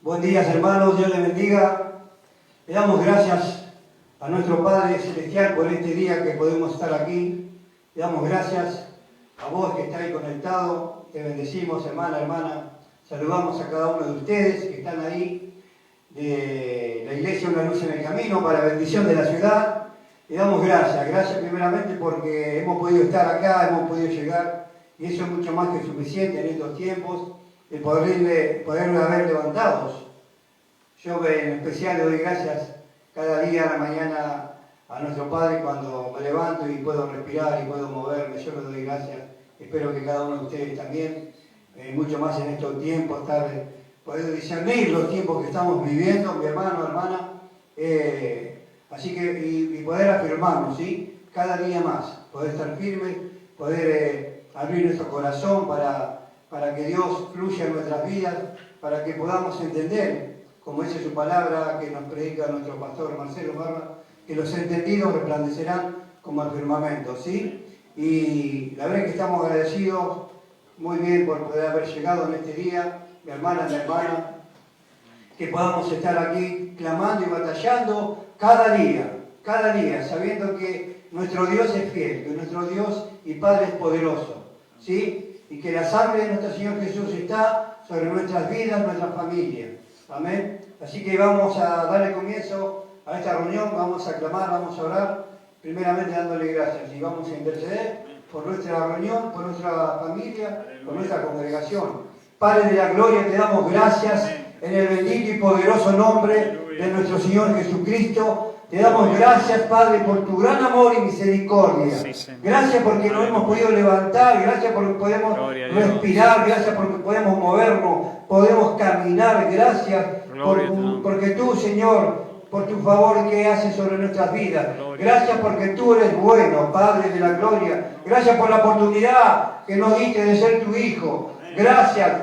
Buen día, hermanos, Dios les bendiga. Le damos gracias a nuestro Padre Celestial por este día que podemos estar aquí. Le damos gracias a vos que estáis conectado. Te bendecimos, hermana. Saludamos a cada uno de ustedes que están ahí de la iglesia Una Luz en el Camino para bendición de la ciudad. Le damos gracias primeramente porque hemos podido estar acá, hemos podido llegar, y eso es mucho más que suficiente en estos tiempos, el poderlo haber levantados. Yo en especial le doy gracias cada día a la mañana a nuestro Padre cuando me levanto y puedo respirar y puedo moverme. Yo le doy gracias. Espero que cada uno de ustedes también, mucho más en estos tiempos, poder discernir los tiempos que estamos viviendo, mi hermano, hermana, así que y poder afirmarnos, ¿sí? Cada día más, poder estar firmes, poder abrir nuestro corazón para que Dios fluya en nuestras vidas, para que podamos entender, como dice su palabra que nos predica nuestro pastor Marcelo Barba, que los entendidos resplandecerán como el firmamento, ¿sí? Y la verdad es que estamos agradecidos muy bien por poder haber llegado en este día, mi hermana, que podamos estar aquí clamando y batallando cada día, sabiendo que nuestro Dios es fiel, que nuestro Dios y Padre es poderoso, ¿sí? Y que la sangre de nuestro Señor Jesús está sobre nuestras vidas, nuestras familias. Amén. Así que vamos a darle comienzo a esta reunión, vamos a clamar, vamos a orar, primeramente dándole gracias y vamos a interceder por nuestra reunión, por nuestra familia, por nuestra congregación. Padre de la gloria, te damos gracias en el bendito y poderoso nombre de nuestro Señor Jesucristo. Te damos gracias, Padre, por tu gran amor y misericordia. Gracias porque nos hemos podido levantar, gracias porque podemos respirar, gracias porque podemos movernos, podemos caminar, gracias porque tú, Señor, por tu favor que haces sobre nuestras vidas. Gracias porque tú eres bueno, Padre de la gloria. Gracias por la oportunidad que nos diste de ser tu Hijo. Gracias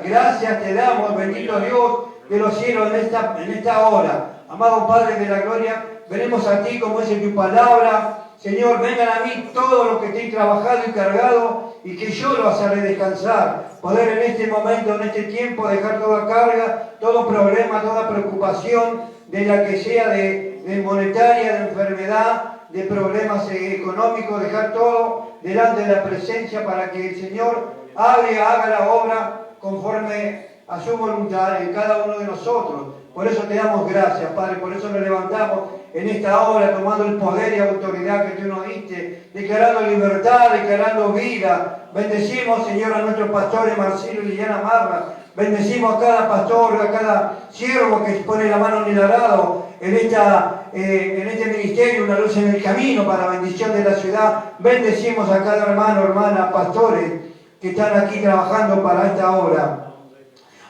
te damos, bendito Dios de los cielos en esta hora. Amado Padre de la gloria, venimos a ti como es en tu palabra. Señor, vengan a mí todos los que estén trabajado y cargado y que yo los haré descansar. Poder en este momento, en este tiempo, dejar toda carga, todo problema, toda preocupación, de la que sea de monetaria, de enfermedad, de problemas económicos, dejar todo delante de la presencia para que el Señor haga la obra conforme a su voluntad en cada uno de nosotros. Por eso te damos gracias, Padre, por eso nos levantamos en esta hora tomando el poder y autoridad que tú nos diste, declarando libertad, declarando vida. Bendecimos, Señor, a nuestros pastores Marcelo y Liliana Marra. Bendecimos a cada pastor, a cada siervo que pone la mano en el arado en este ministerio, Una Luz en el Camino para bendición de la ciudad. Bendecimos a cada hermano, hermana, pastores que están aquí trabajando para esta obra.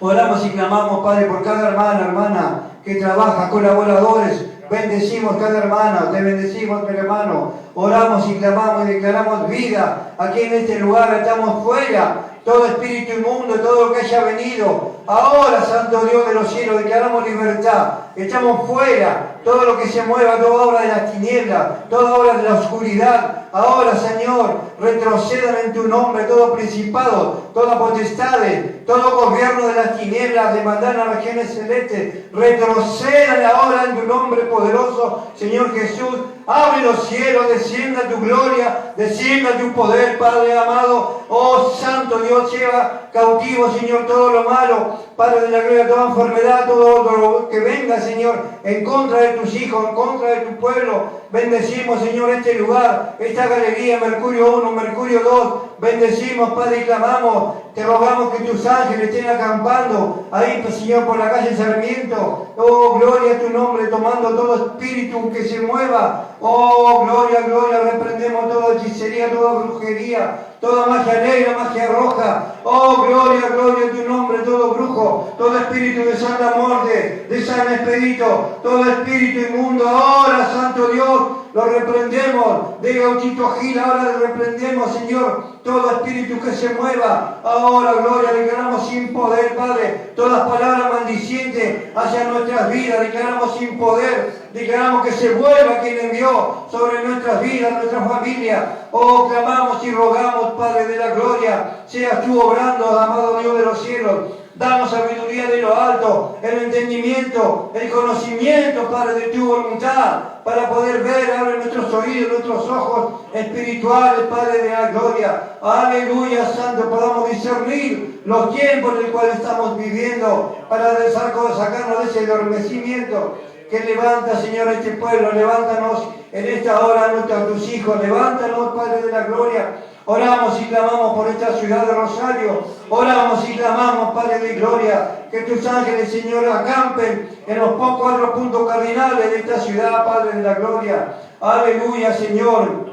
Oramos y clamamos, Padre, por cada hermana que trabaja, colaboradores. Bendecimos cada hermana, te bendecimos, mi hermano. Oramos y clamamos y declaramos vida. Aquí en este lugar estamos fuera. Todo espíritu inmundo, todo lo que haya venido. Ahora, Santo Dios de los cielos, declaramos libertad. Estamos fuera. Todo lo que se mueva, toda obra de las tinieblas, toda obra de la oscuridad. Ahora, Señor, retrocedan en tu nombre todo principado, toda potestad, todo gobierno de las tinieblas, de mandar a regiones celestes. Retrocedan ahora en tu nombre poderoso, Señor Jesús. Abre los cielos, descienda tu gloria, descienda tu poder, Padre amado. Oh, Santo Dios, lleva cautivo, Señor, todo lo malo. Padre de la gloria, toda enfermedad, todo lo que venga, Señor, en contra de tus hijos, en contra de tu pueblo. Bendecimos, Señor, este lugar, esta galería, Mercurio 1, Mercurio 2. Bendecimos, Padre, y clamamos. Te rogamos que tus ángeles estén acampando ahí, Señor, por la calle Sarmiento. Oh, gloria a tu nombre, tomando todo espíritu que se mueva. Oh, gloria, gloria, reprendemos toda hechicería, toda brujería, toda magia negra, magia roja. Oh, gloria, gloria a tu nombre, todo brujo, todo espíritu de santa muerte, de San Expedito, todo espíritu inmundo. Ahora, Santo Dios, lo reprendemos. De Gautito Gil, ahora le reprendemos, Señor, todo espíritu que se mueva. Ahora, gloria, declaramos sin poder, Padre, todas palabras maldicientes hacia nuestras vidas, declaramos sin poder. Declaramos que se vuelva quien envió sobre nuestras vidas, nuestra familia. Oh, clamamos y rogamos, Padre de la gloria, seas tú obrando, amado Dios de los cielos. Danos sabiduría de lo alto, el entendimiento, el conocimiento, Padre, de tu voluntad, para poder ver, abre nuestros oídos, nuestros ojos espirituales, Padre de la gloria. Aleluya, Santo, podamos discernir los tiempos en los cuales estamos viviendo, para sacarnos de ese adormecimiento que levanta, Señor, este pueblo. Levántanos en esta hora, tus hijos, levántanos, Padre de la gloria. Oramos y clamamos por esta ciudad de Rosario. Oramos y clamamos, Padre de gloria, que tus ángeles, Señor, acampen en los 4 puntos cardinales de esta ciudad, Padre de la gloria. Aleluya, Señor.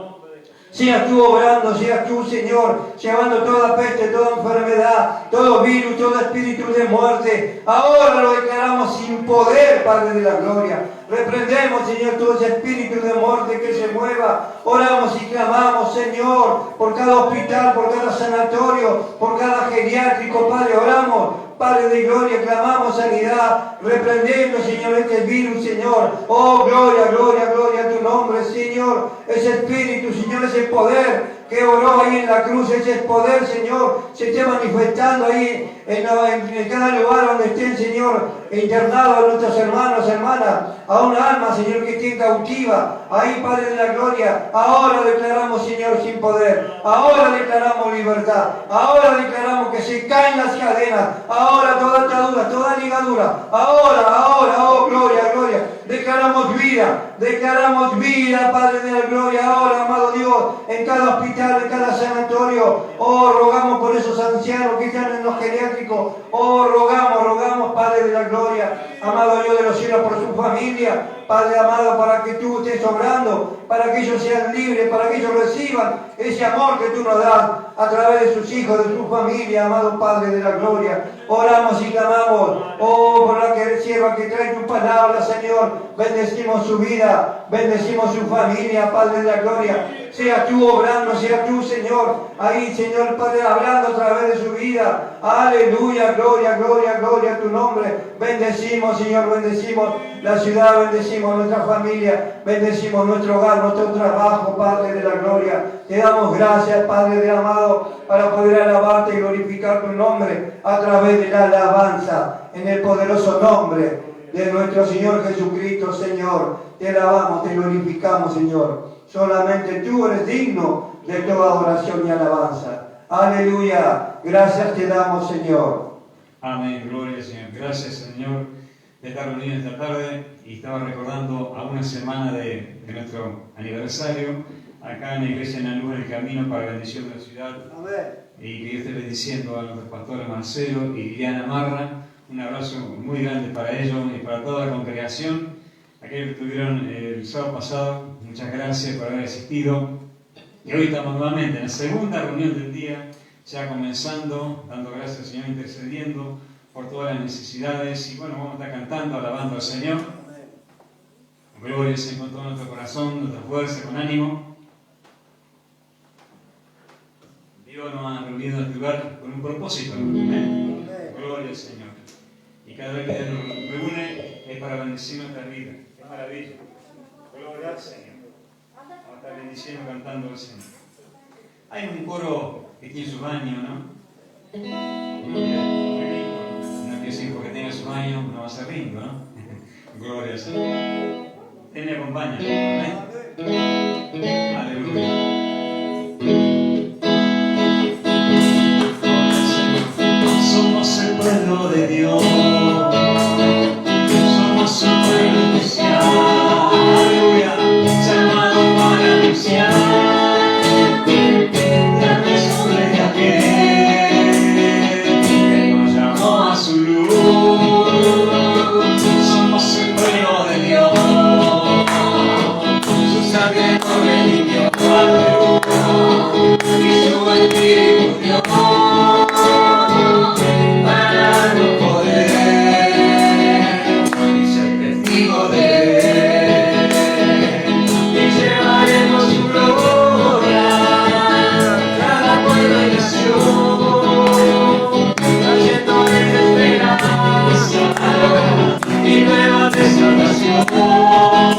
Seas tú obrando, seas tú, Señor, llevando toda peste, toda enfermedad, todo virus, todo espíritu de muerte. Ahora lo declaramos sin poder, Padre de la gloria. Reprendemos, Señor, todo ese espíritu de muerte que se mueva. Oramos y clamamos, Señor, por cada hospital, por cada sanatorio, por cada geriátrico, Padre. Oramos, Padre de gloria, clamamos sanidad, reprendiendo, Señor, este virus, Señor. Oh, gloria, gloria, gloria a tu nombre, Señor. Ese espíritu, Señor, ese poder que oró ahí en la cruz, ese poder, Señor, se esté manifestando ahí en cada lugar donde estén, Señor, internados nuestros hermanos, hermanas, a una alma, Señor, que esté cautiva, ahí, Padre de la gloria. Ahora declaramos, Señor, sin poder, ahora declaramos libertad, ahora declaramos que se caen las cadenas, ahora toda atadura, toda ligadura, ahora, oh, gloria, gloria, declaramos vida, Padre de la gloria, ahora, amado Dios, en cada hospital, en cada sanatorio. Oh, rogamos por esos ancianos que están en los geriátricos. Oh, rogamos, Padre de la gloria, amado Dios de los cielos, por su familia, Padre amado, para que tú estés obrando, para que ellos sean libres, para que ellos reciban ese amor que tú nos das a través de sus hijos, de su familia, amado Padre de la gloria. Oramos y clamamos, oh, por la sierva que trae tu palabra, Señor. Bendecimos su vida, bendecimos su familia, Padre de la gloria. Sea tú obrando, sea tú, Señor, ahí, Señor, Padre, hablando a través de su vida. Aleluya, gloria, gloria, gloria a tu nombre. Bendecimos, Señor, bendecimos la ciudad, bendecimos nuestra familia, bendecimos nuestro hogar, nuestro trabajo, Padre de la gloria. Te damos gracias, Padre de amado, para poder alabarte y glorificar tu nombre a través de la alabanza, en el poderoso nombre de nuestro Señor Jesucristo, Señor. Te alabamos, te glorificamos, Señor. Solamente tú eres digno de toda adoración y alabanza. Aleluya. Gracias te damos, Señor. Amén. Gloria al Señor. Gracias, Señor, de estar reunidos esta tarde. Y estaba recordando a una semana de nuestro aniversario acá en la iglesia en la luz del camino para la bendición de la ciudad. Amén. Y que Dios esté bendiciendo a nuestros pastores Marcelo y Liliana Marra. Un abrazo muy grande para ellos y para toda la congregación. Aquellos que estuvieron el sábado pasado, muchas gracias por haber asistido. Y hoy estamos nuevamente en la segunda reunión del día, ya comenzando, dando gracias al Señor, intercediendo por todas las necesidades. Y bueno, vamos a estar cantando, alabando al Señor. Gloria al Señor con todo nuestro corazón, nuestra fuerza, con ánimo. Dios nos ha reunido en este lugar con un propósito. ¿Eh? Gloria al Señor. Y cada vez que Dios nos reúne es para bendecir nuestra vida. ¡Qué maravilla! Gloria al Señor. Vamos a estar bendiciendo, cantando al Señor. Hay un coro que tiene su baño, ¿no? Gloria, muy lindo. No quiere decir porque tenga su baño, no va a ser lindo, ¿no? Gloria al Señor. Él me acompaña. Amén. Aleluya. Somos el pueblo de Dios. Somos un pueblo especial. Aleluya. Llamado para anunciar la respuesta de aquel que nos llamó a su luz. Somos el pueblo de Dios. Su sangre nos redimió. Aleluya. Y su espíritu dio para darnos poder y ser testigo de él. Y llevaremos su gloria a cada pueblo y nación, trayéndoles esperanza y nueva desolación.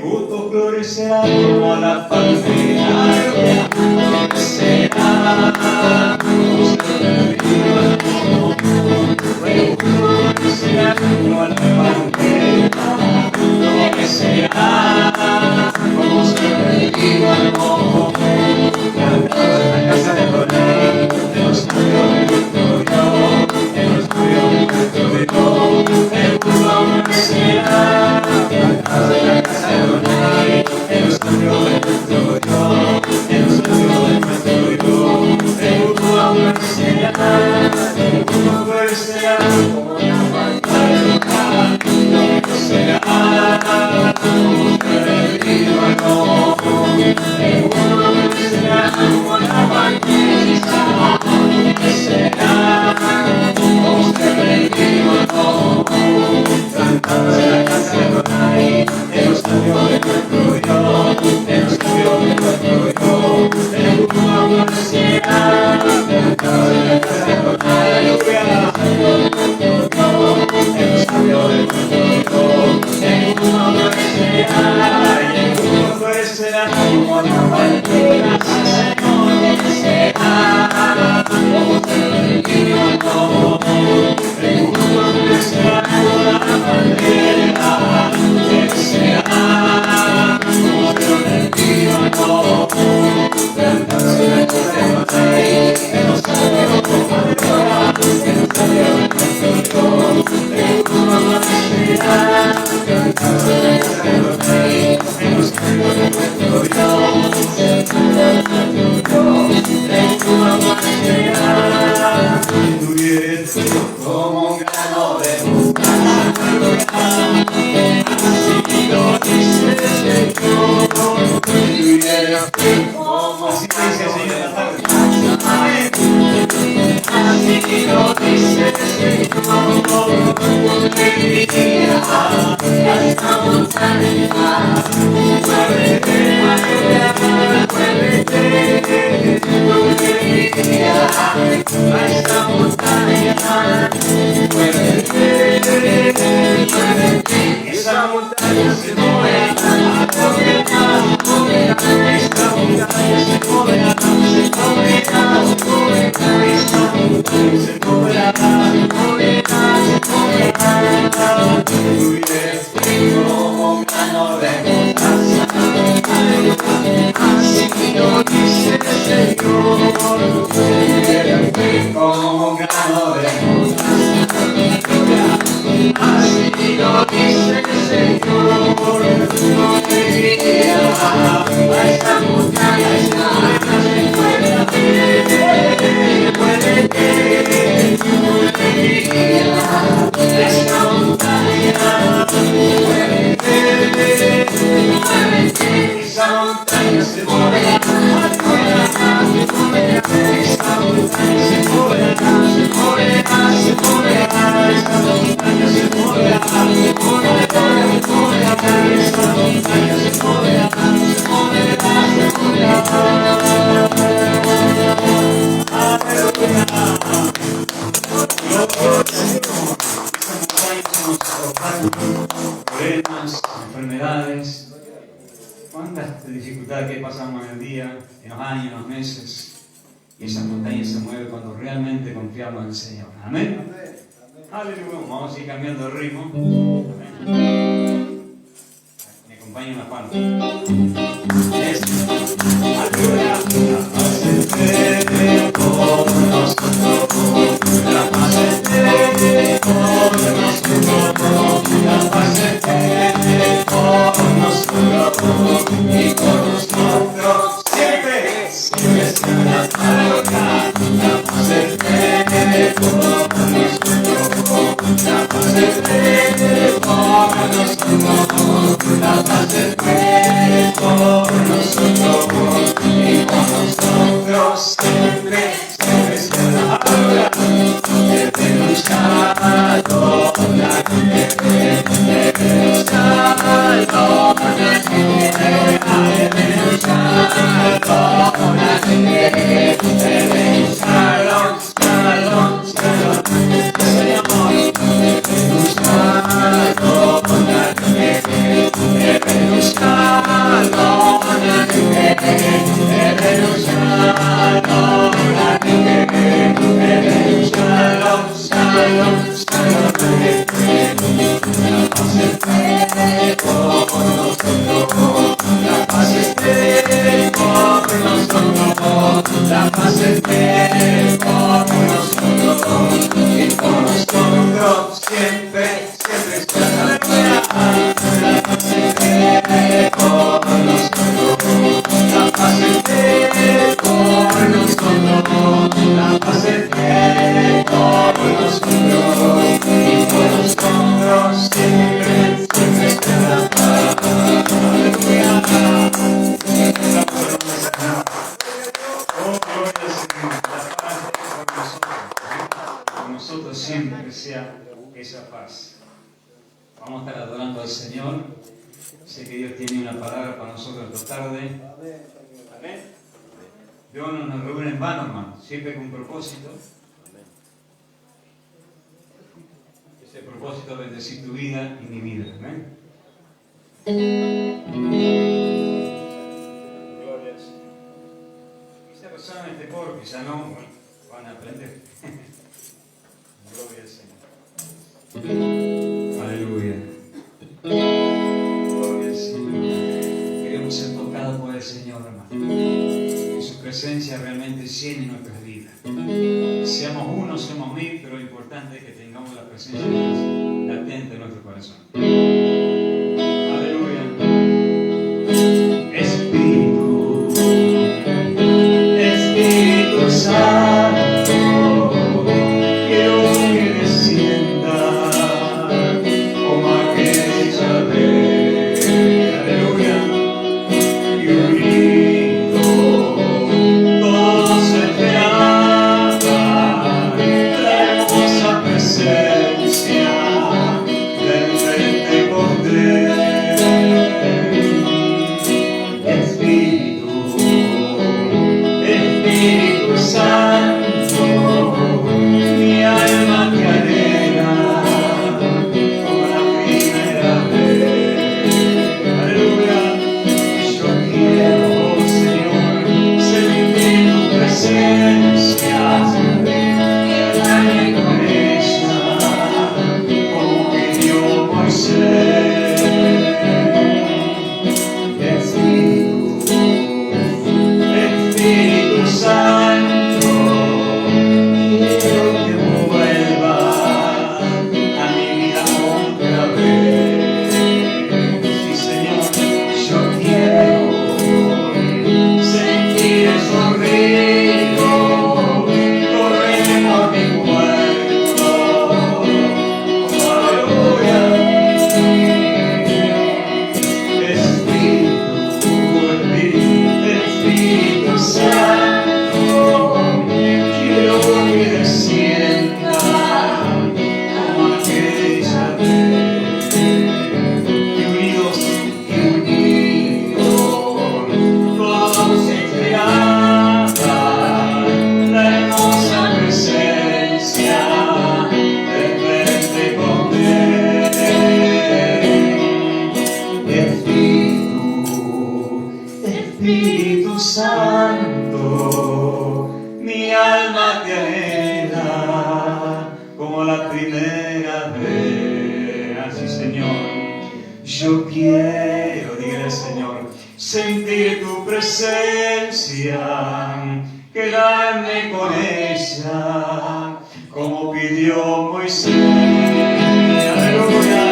justo florecerá como la palmera, florecerá como ser perdido al mundo. El justo florecerá como la palmera, florecerá como ser perdido al mundo. Cantando en la casa de Adonai, en los labios de nuestro Dios, en los labios de nuestro Dios, el justo florecerá. Cantando en la casa de Adonai, en los labios de nuestro Dios, en los labios de nuestro Dios, el justo florecerá, el justo florecerá como la palmera, florecerá como ser perdido al mundo. El justo florecerá como la palmera, florecerá como ser perdido al mundo. Cantando en la casa de Adonai, en los labios de nuestro Dios, en los labios de nuestro Dios, el justo florecerá. Cantando en la casa de Adonai, aleluya, en los labios de nuestro Dios, el justo florecerá, y el justo florecerá como la palmera, florecerá como ser perdido al mundo. El justo florecerá como la palmera, florecerá como ser perdido al mundo. Cantando en la casa de Adonai, en los labios de nuestro Dios, en los labios de nuestro Dios, el justo florecerá. Cantando en la casa de Adonai, en los labios de nuestro Dios, en los labios de nuestro Dios, el justo florecerá. Si tuvieres como un grano de mostaza, así lo dice el Señor. Si tuvieras como así dice el Señor la tarde. Así lo dice el Señor. Diría a esta montaña, muévete, muévete, muévete. Diría a esta montaña, muévete, muévete. Esa montaña se moverá, esta montaña se moverá, esta montaña se moverá, tú eres como un grano de mostaza, así lo dice el Señor. Tú eres como un grano de mostaza, así lo dice el Señor. No te diría a esta montaña, muévete, muévete, esta montaña, muévete, muévete, esa montaña se moverá, esta montaña se moverá, se moverá, se moverá, esta montaña se moverá, se moverá, esta montaña se moverá, se moverá, se moverá. Problemas, enfermedades, cuántas dificultades que pasamos en el día, en los años, en los meses, y esa montaña se mueve cuando realmente confiamos en el Señor. Amén. Aleluya. Vamos a ir cambiando de ritmo. Amén. Me acompaña una parte. Aleluya. La paz esté con nosotros. La paz esté con nosotros. La paz esté con nosotros y con nosotros siempre. Siempre está la palabra. La paz esté con nosotros. La paz esté con nosotros. La paz esté con nosotros y con nosotros siempre. Siempre está la palabra. Shalom, la paz esté con nosotros, la paz esté con nosotros, la paz esté con nosotros, y con nosotros siempre, siempre estará. La paz esté con nosotros, la paz esté con nosotros, la paz esté con nosotros, y con nosotros siempre, siempre estará. Aleluya. Oh, gloria al Señor. La paz esté con nosotros. Con nosotros siempre sea esa paz. Vamos a estar adorando al Señor. Sé que Dios tiene una palabra para nosotros esta tarde. Amén. Dios no nos reúne en vano, hermano. Siempre con un propósito. Ese propósito es bendecir tu vida y mi vida. Amén. Gloria al Señor. Quizá resuenan este coro, quizá no. Bueno, van a aprender. Gloria al Señor. Aleluya. Gloria al Señor. Queremos ser tocados por el Señor, hermano. Que su presencia realmente llene nuestras vidas. Seamos uno, seamos mil, pero lo importante es que tengamos la presencia de Dios latente en nuestro corazón. Aleluya. Espíritu, Espíritu Santo, quiero que descienda como aquella vez. Aleluya. Y unido todos esperaban la hermosa presencia del Pentecostés. Espíritu, Espíritu Santo, mi alma te anhela como la primera vez. Aleluya. Yo quiero, Señor, sentir tu presencia, quedarme con ella, como pidió Moisés. Espíritu, Espíritu Santo, quiero que vuelva a mi vida otra vez. Sí, Señor, yo quiero sentir esos ríos correr por mi cuerpo. Aleluya. Espíritu Santo, quiero que descienda como aquella vez. Y unidos, todos esperaban la hermosa presencia del Pentecostés. Espíritu Santo, mi alma te anhela como la primera vez. Así, Señor, yo quiero, dígale al Señor, sentir tu presencia, quedarme con ella, como pidió Moisés. Aleluya.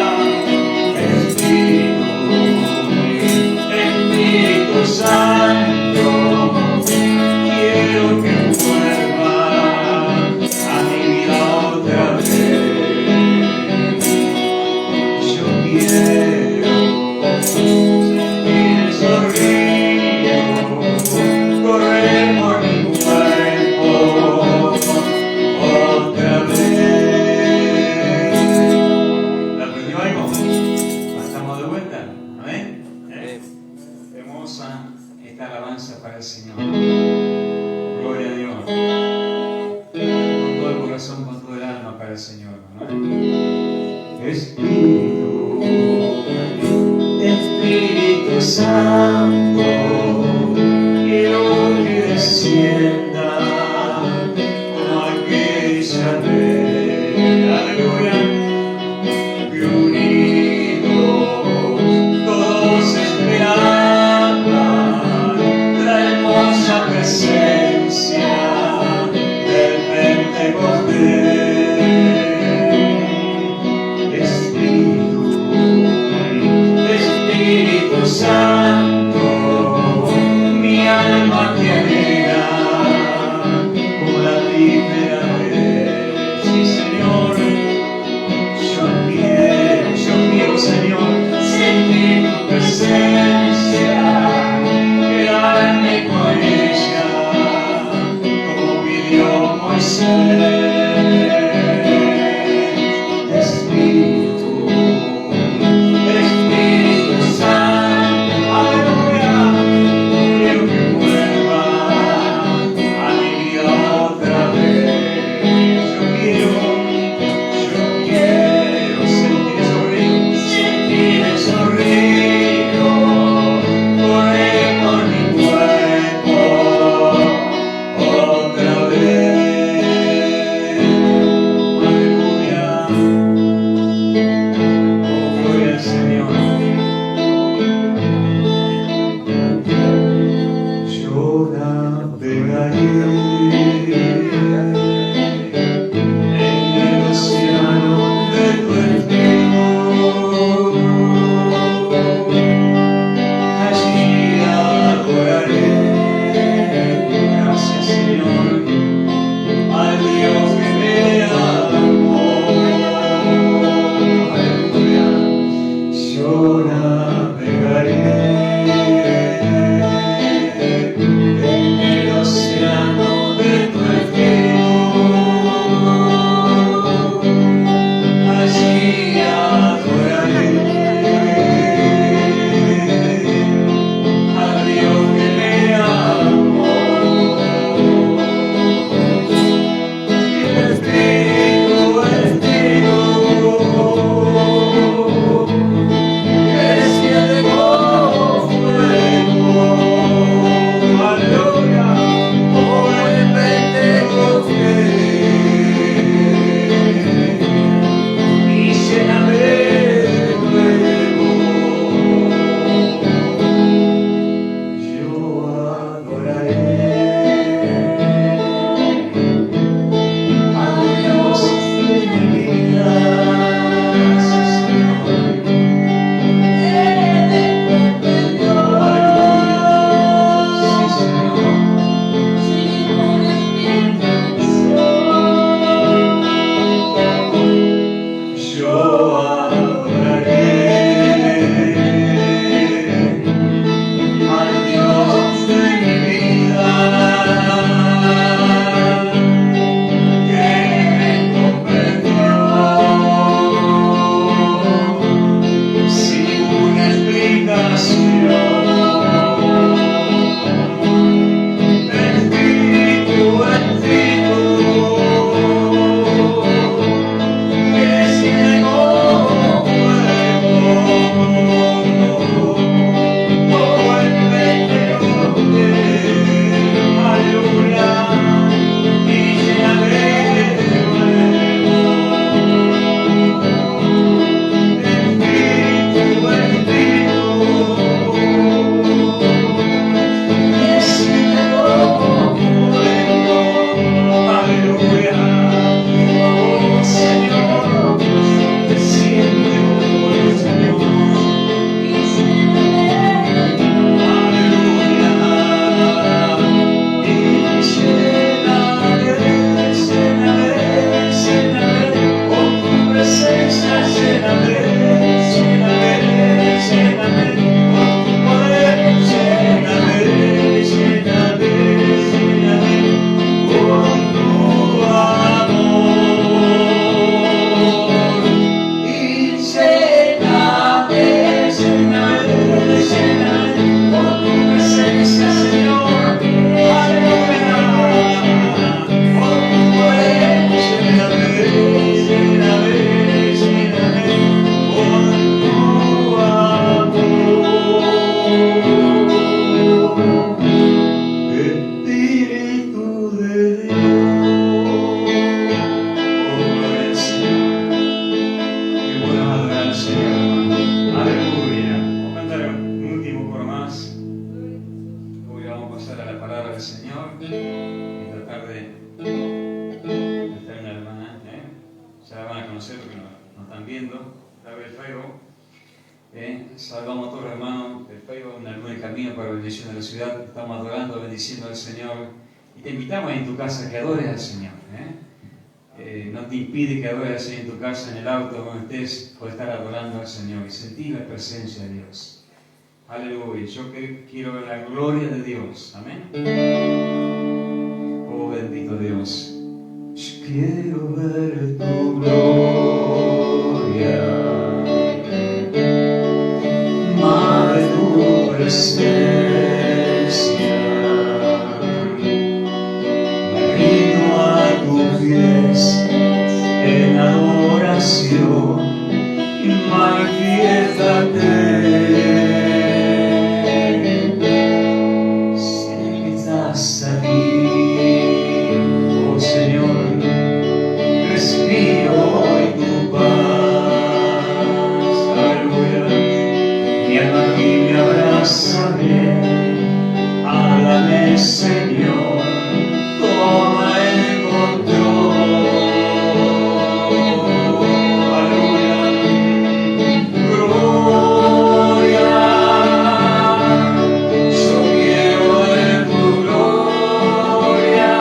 Espíritu Santo, quiero que vuelva a mi vida otra vez. Yo quiero sentir esos ríos correr por mi cuerpo otra vez. ¿La aprendió algo? ¿Estamos de vuelta? ¿Amén? Hermosa esta alabanza para el Señor. Gloria a Dios. Con todo el corazón, con todo el alma para el Señor, ¿no? Espíritu, Espíritu Santo, quiero que descienda como aquella vez. Aleluya. Santo, mi alma te anhela como la primera vez. Sí, Señor, yo quiero, Señor, sentir tu presencia, quedarme con ella, como pidió Moisés. Saludamos a todos los hermanos del Facebook, una luna de camino para la bendición de la ciudad. Estamos adorando, bendiciendo al Señor. Y te invitamos en tu casa que adores al Señor. No te impide que adores al Señor en tu casa, en el auto, donde estés, por estar adorando al Señor y sentir la presencia de Dios. Aleluya. Yo quiero ver la gloria de Dios. Amén. Oh, bendito Dios. Yo quiero ver tu gloria, más de tu presencia. Me rindo a tus pies en adoración y manifiéstate. Sé que estás aquí, oh Señor. Respiro hoy tu paz, aleluya. Mi alma aquí me abraza bien, háblame Señor, toma el control, aleluya. Gloria, yo quiero ver tu gloria.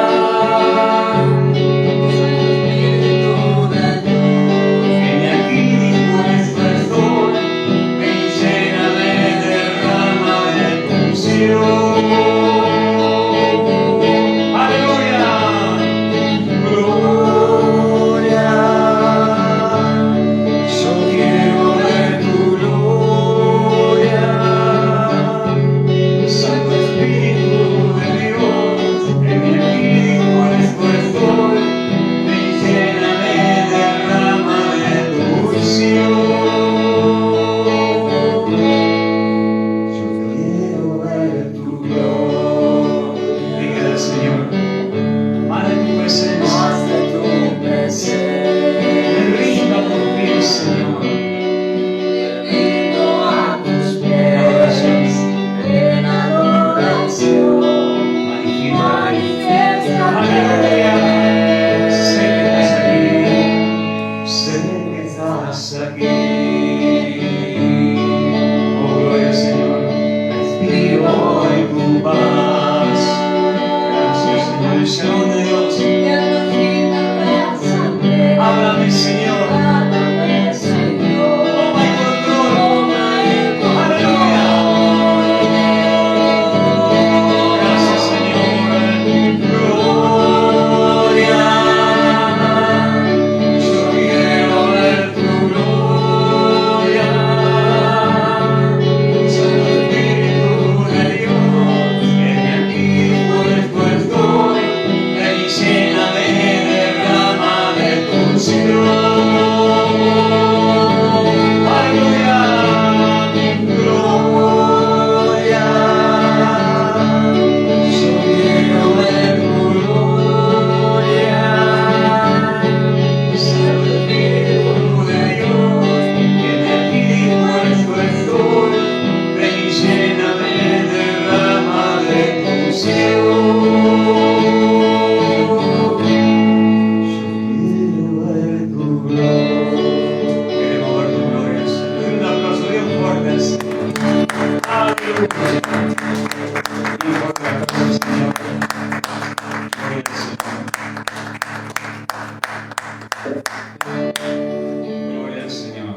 Gloria al Señor.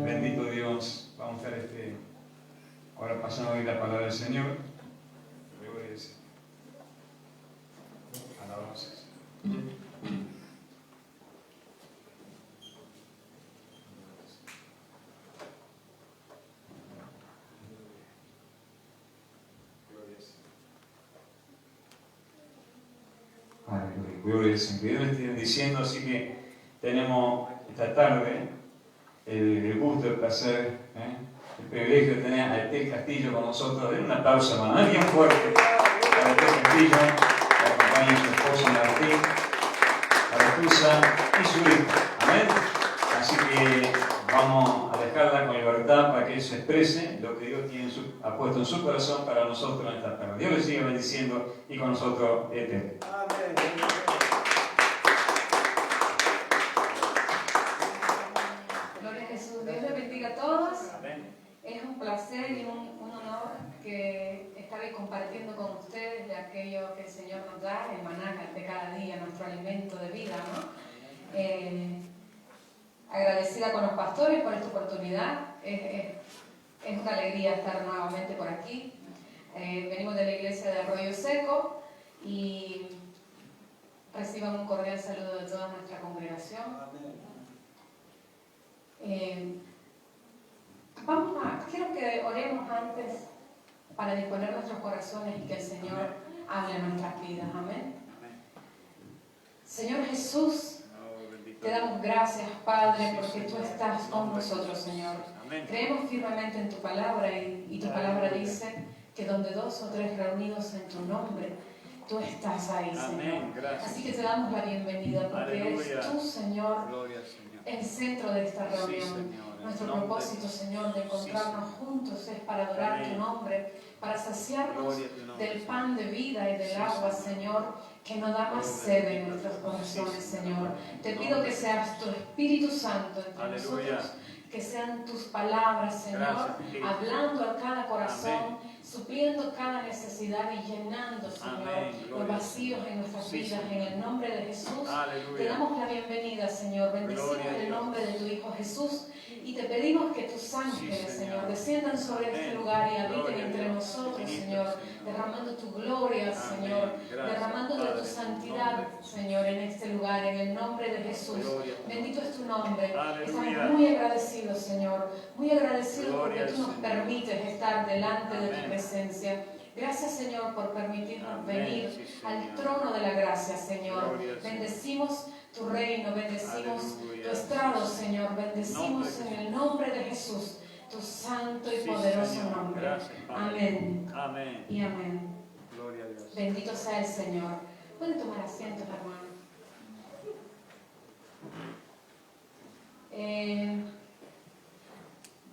Bendito Dios. Vamos a hacer ahora pasando hoy la palabra del Señor. Gloria al Señor. Alabamos al Señor. Gloria al Señor. Dios le estoy diciendo, así que tenemos esta tarde el gusto, el placer, el privilegio de tener a Etel Castillo con nosotros. Den un aplauso, hermano, bien fuerte para Etel Castillo, que acompaña a su esposo Martín, a la esposa y su hijo. Amén. Así que vamos a dejarla con libertad para que ella se exprese lo que Dios ha puesto en su corazón para nosotros en esta tarde. Dios le siga bendiciendo y con nosotros Etel. Amén. Gloria a Jesús. Dios le bendiga. bendiga a todos. Es un placer y un honor que estar ahí compartiendo con ustedes de aquello que el Señor nos da, el maná de cada día, nuestro alimento de vida, ¿no? Agradecida con los pastores por esta oportunidad. Es una alegría estar nuevamente por aquí. Venimos de la iglesia de Arroyo Seco y reciban un cordial saludo de toda nuestra congregación. Quiero que oremos antes para disponer nuestros corazones y que el Señor hable en nuestras vidas. Amén. Señor Jesús, te damos gracias, Padre, porque tú estás con nosotros, Señor. Creemos firmemente en tu palabra y tu palabra dice que donde 2 o 3 reunidos en tu nombre, tú estás ahí, Señor. Así que te damos la bienvenida porque eres tú, Señor, el centro de esta reunión. Nuestro propósito, Señor, de encontrarnos juntos es para adorar tu nombre, para saciarnos del pan de vida y del agua, Señor, que nos da más sed en nuestros corazones, Señor. Te pido que seas tu Espíritu Santo entre nosotros, que sean tus palabras, Señor, hablando a cada corazón, supliendo cada necesidad y llenando, Señor, los vacíos en nuestras vidas. En el nombre de Jesús, te damos la bienvenida, Señor. Bendecimos el nombre de tu Hijo Jesús y te pedimos que tus ángeles, Señor, desciendan sobre este lugar y habiten entre nosotros, Señor, derramando tu gloria, Señor, derramando de tu santidad, Señor, en este lugar, en el nombre de Jesús. Bendito es tu nombre. Estamos muy agradecidos, Señor, muy agradecidos porque tú nos permites estar delante de tu presencia. Gracias, Señor, por permitirnos venir al trono de la gracia, Señor. Bendecimos tu reino, bendecimos tu estrado, Señor. Bendecimos en el nombre de Jesús, tu santo y poderoso nombre. Amén. Y amén. Gloria a Dios. Bendito sea el Señor. Pueden tomar asientos, hermanos.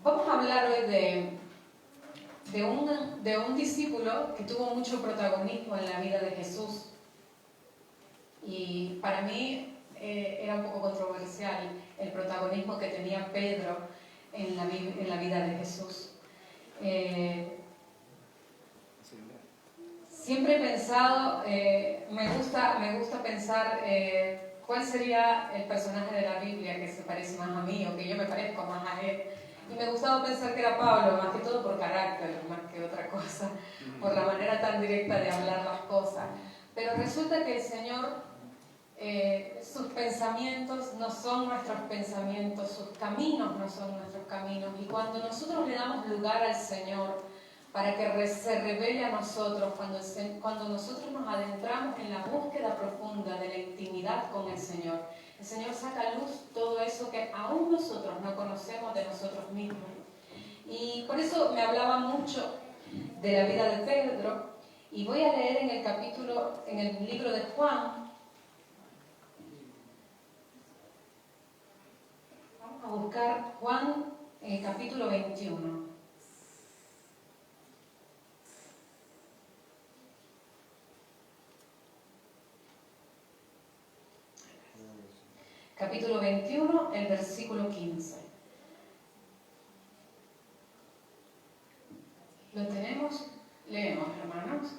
Vamos a hablar hoy de un discípulo que tuvo mucho protagonismo en la vida de Jesús. Y para mí era un poco controversial el protagonismo que tenía Pedro en la vida de Jesús. Siempre he pensado, me gusta pensar cuál sería el personaje de la Biblia que se parece más a mí o que yo me parezco más a él. Y me gustaba pensar que era Pablo, más que todo por carácter, más que otra cosa, por la manera tan directa de hablar las cosas. Pero resulta que el Señor, sus pensamientos no son nuestros pensamientos, sus caminos no son nuestros caminos. Y cuando nosotros le damos lugar al Señor para que se revele a nosotros, cuando nosotros nos adentramos en la búsqueda profunda de la intimidad con el Señor saca a luz todo eso que aún nosotros no conocemos de nosotros mismos. Y por eso me hablaba mucho de la vida de Pedro, y voy a leer en el libro de Juan. Vamos a buscar Juan en el capítulo 21. Capítulo 21, el versículo 15. ¿Lo tenemos? Leemos, hermanos.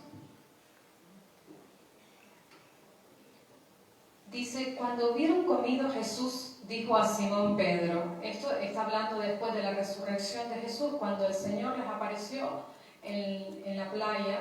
Dice, cuando hubieron comido, Jesús dijo a Simón Pedro, esto está hablando después de la resurrección de Jesús, cuando el Señor les apareció en la playa,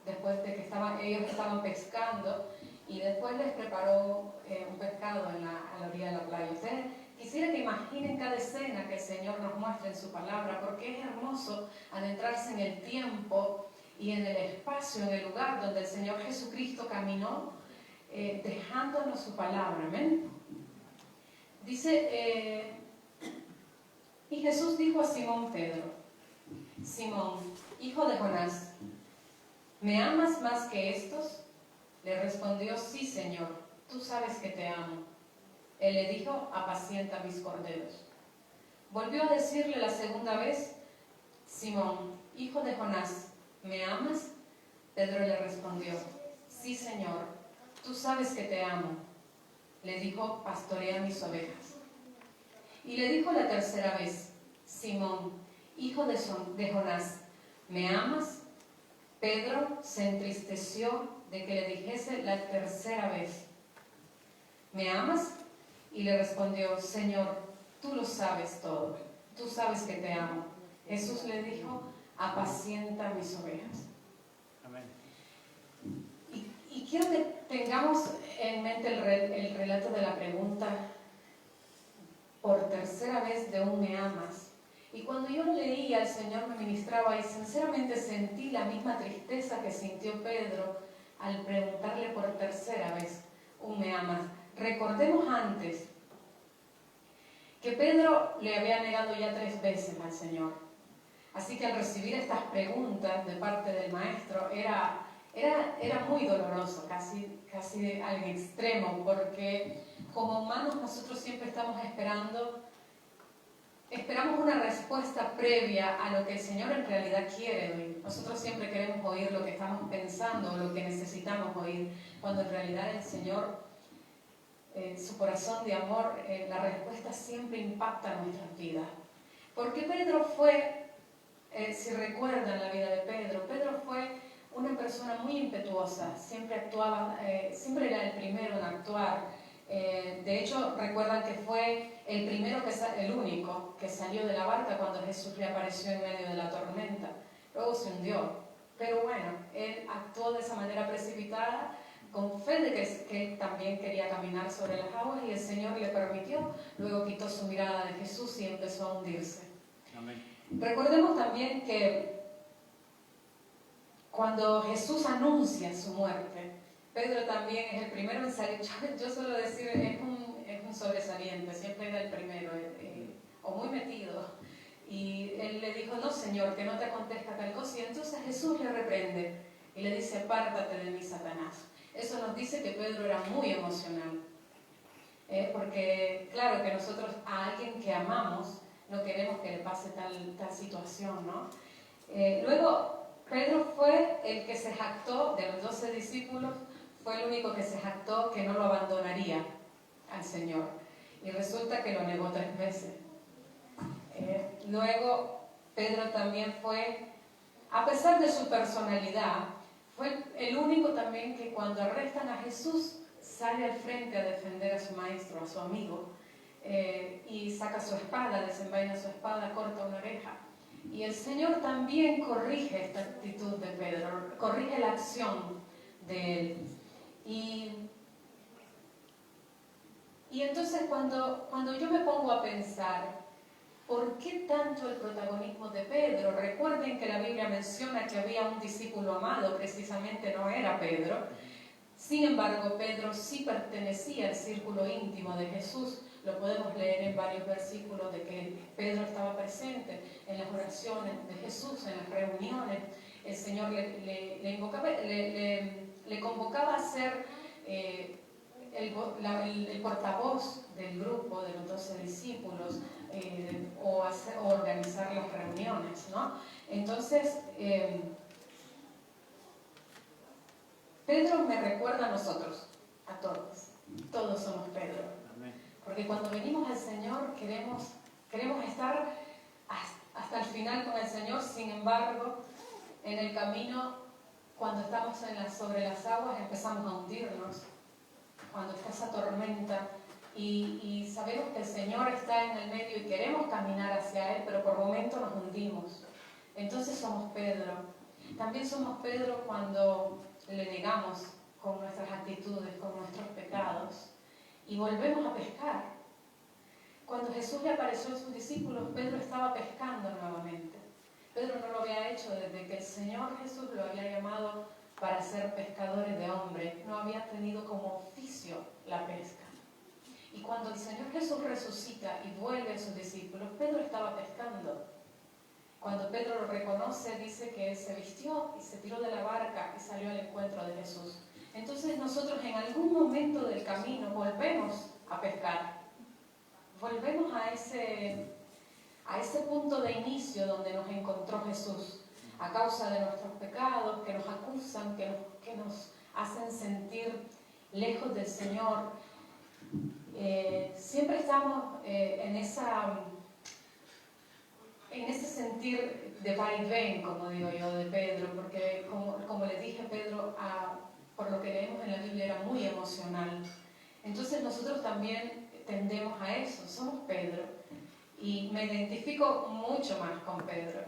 después de que ellos estaban pescando, y después les preparó un pescado a la orilla de la playa. Ustedes quisiera que imaginen cada escena que el Señor nos muestra en su palabra, porque es hermoso adentrarse en el tiempo y en el espacio, en el lugar donde el Señor Jesucristo caminó, dejándonos su palabra. Amén. Dice, y Jesús dijo a Simón Pedro, Simón, hijo de Jonás, ¿me amas más que estos? Le respondió, sí, Señor, tú sabes que te amo. Él le dijo, apacienta mis corderos. Volvió a decirle la segunda vez, Simón, hijo de Jonás, ¿me amas? Pedro le respondió, sí, Señor, tú sabes que te amo. Le dijo, pastorea mis ovejas. Y le dijo la tercera vez, Simón, Simón, hijo de Jonás, ¿me amas? Pedro se entristeció de que le dijese la tercera vez, ¿me amas? Y le respondió, Señor, tú lo sabes todo, tú sabes que te amo. Jesús le dijo, apacienta mis ovejas. Amén. Y quiero que tengamos en mente el relato de la pregunta por tercera vez de un ¿me amas? Y cuando yo lo leía, el Señor me ministraba y sinceramente sentí la misma tristeza que sintió Pedro al preguntarle por tercera vez un ¿me amas? Recordemos antes que Pedro le había negado ya 3 veces al Señor. Así que al recibir estas preguntas de parte del Maestro era muy doloroso, casi al extremo, porque como humanos nosotros siempre estamos esperamos una respuesta previa a lo que el Señor en realidad quiere oír. Nosotros siempre queremos oír lo que estamos pensando o lo que necesitamos oír, cuando en realidad el Señor, su corazón de amor, la respuesta siempre impacta nuestras vidas. Porque Pedro fue, si recuerdan la vida de Pedro fue una persona muy impetuosa, siempre actuaba, siempre era el primero en actuar. De hecho, recuerdan que fue el único que salió de la barca cuando Jesús le apareció en medio de la tormenta. Luego se hundió. Pero bueno, él actuó de esa manera precipitada, con fe de que él también quería caminar sobre las aguas y el Señor le permitió. Luego quitó su mirada de Jesús y empezó a hundirse. Amén. Recordemos también que cuando Jesús anuncia su muerte, Pedro también es el primero en salir. Yo suelo decir, es un sobresaliente, siempre era el primero, o muy metido. Y él le dijo, no Señor, que no te acontezca tal cosa. Y entonces Jesús le reprende y le dice, apártate de mí, Satanás. Eso nos dice que Pedro era muy emocional. Porque claro que nosotros a alguien que amamos no queremos que le pase tal situación, ¿no? Luego, Pedro fue el que se jactó, de los 12 discípulos, fue el único que se jactó que no lo abandonaría al Señor. Y resulta que lo negó 3 veces. Luego, Pedro también fue, a pesar de su personalidad, fue el único también que cuando arrestan a Jesús sale al frente a defender a su maestro, a su amigo, y saca su espada, desenvaina su espada, corta una oreja. Y el Señor también corrige esta actitud de Pedro, corrige la acción de él. Y entonces cuando yo me pongo a pensar, ¿por qué tanto el protagonismo de Pedro? Recuerden que la Biblia menciona que había un discípulo amado, precisamente no era Pedro. Sin embargo, Pedro sí pertenecía al círculo íntimo de Jesús. Lo podemos leer en varios versículos de que Pedro estaba presente en las oraciones de Jesús, en las reuniones. El Señor le convocaba a ser el portavoz del grupo de los 12 discípulos o organizar las reuniones, ¿no? Entonces, Pedro me recuerda a nosotros, a todos. Todos somos Pedro. Porque cuando venimos al Señor queremos estar hasta el final con el Señor. Sin embargo, en el camino, cuando estamos sobre las aguas, empezamos a hundirnos. Cuando está esa tormenta y sabemos que el Señor está en el medio y queremos caminar hacia Él, pero por momentos nos hundimos. Entonces somos Pedro. También somos Pedro cuando le negamos con nuestras actitudes, con nuestros pecados, y volvemos a pescar. Cuando Jesús le apareció a sus discípulos, Pedro estaba pescando nuevamente. Pedro no lo había hecho desde que el Señor Jesús lo había llamado para ser pescadores de hombres. No había tenido como oficio la pesca. Y cuando el Señor Jesús resucita y vuelve a sus discípulos, Pedro estaba pescando. Cuando Pedro lo reconoce, dice que él se vistió y se tiró de la barca y salió al encuentro de Jesús. Entonces nosotros en algún momento del camino volvemos a pescar. Volvemos a ese punto de inicio donde nos encontró Jesús, a causa de nuestros pecados que nos acusan, que nos hacen sentir lejos del Señor. Siempre estamos en esa sentir de vaivén, como digo yo, de Pedro, porque como les dije, Pedro, por lo que leemos en la Biblia, era muy emocional. Entonces nosotros también tendemos a eso, somos Pedro. Y me identifico mucho más con Pedro,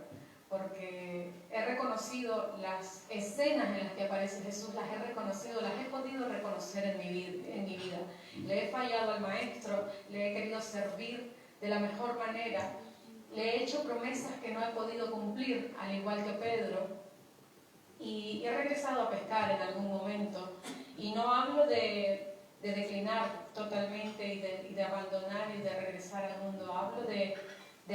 porque he reconocido las escenas en las que aparece Jesús, las he reconocido, las he podido reconocer en mi vida. Le he fallado al Maestro, le he querido servir de la mejor manera, le he hecho promesas que no he podido cumplir, al igual que Pedro, y he regresado a pescar en algún momento. Y no hablo de declinar totalmente y de abandonar y de regresar al mundo, hablo de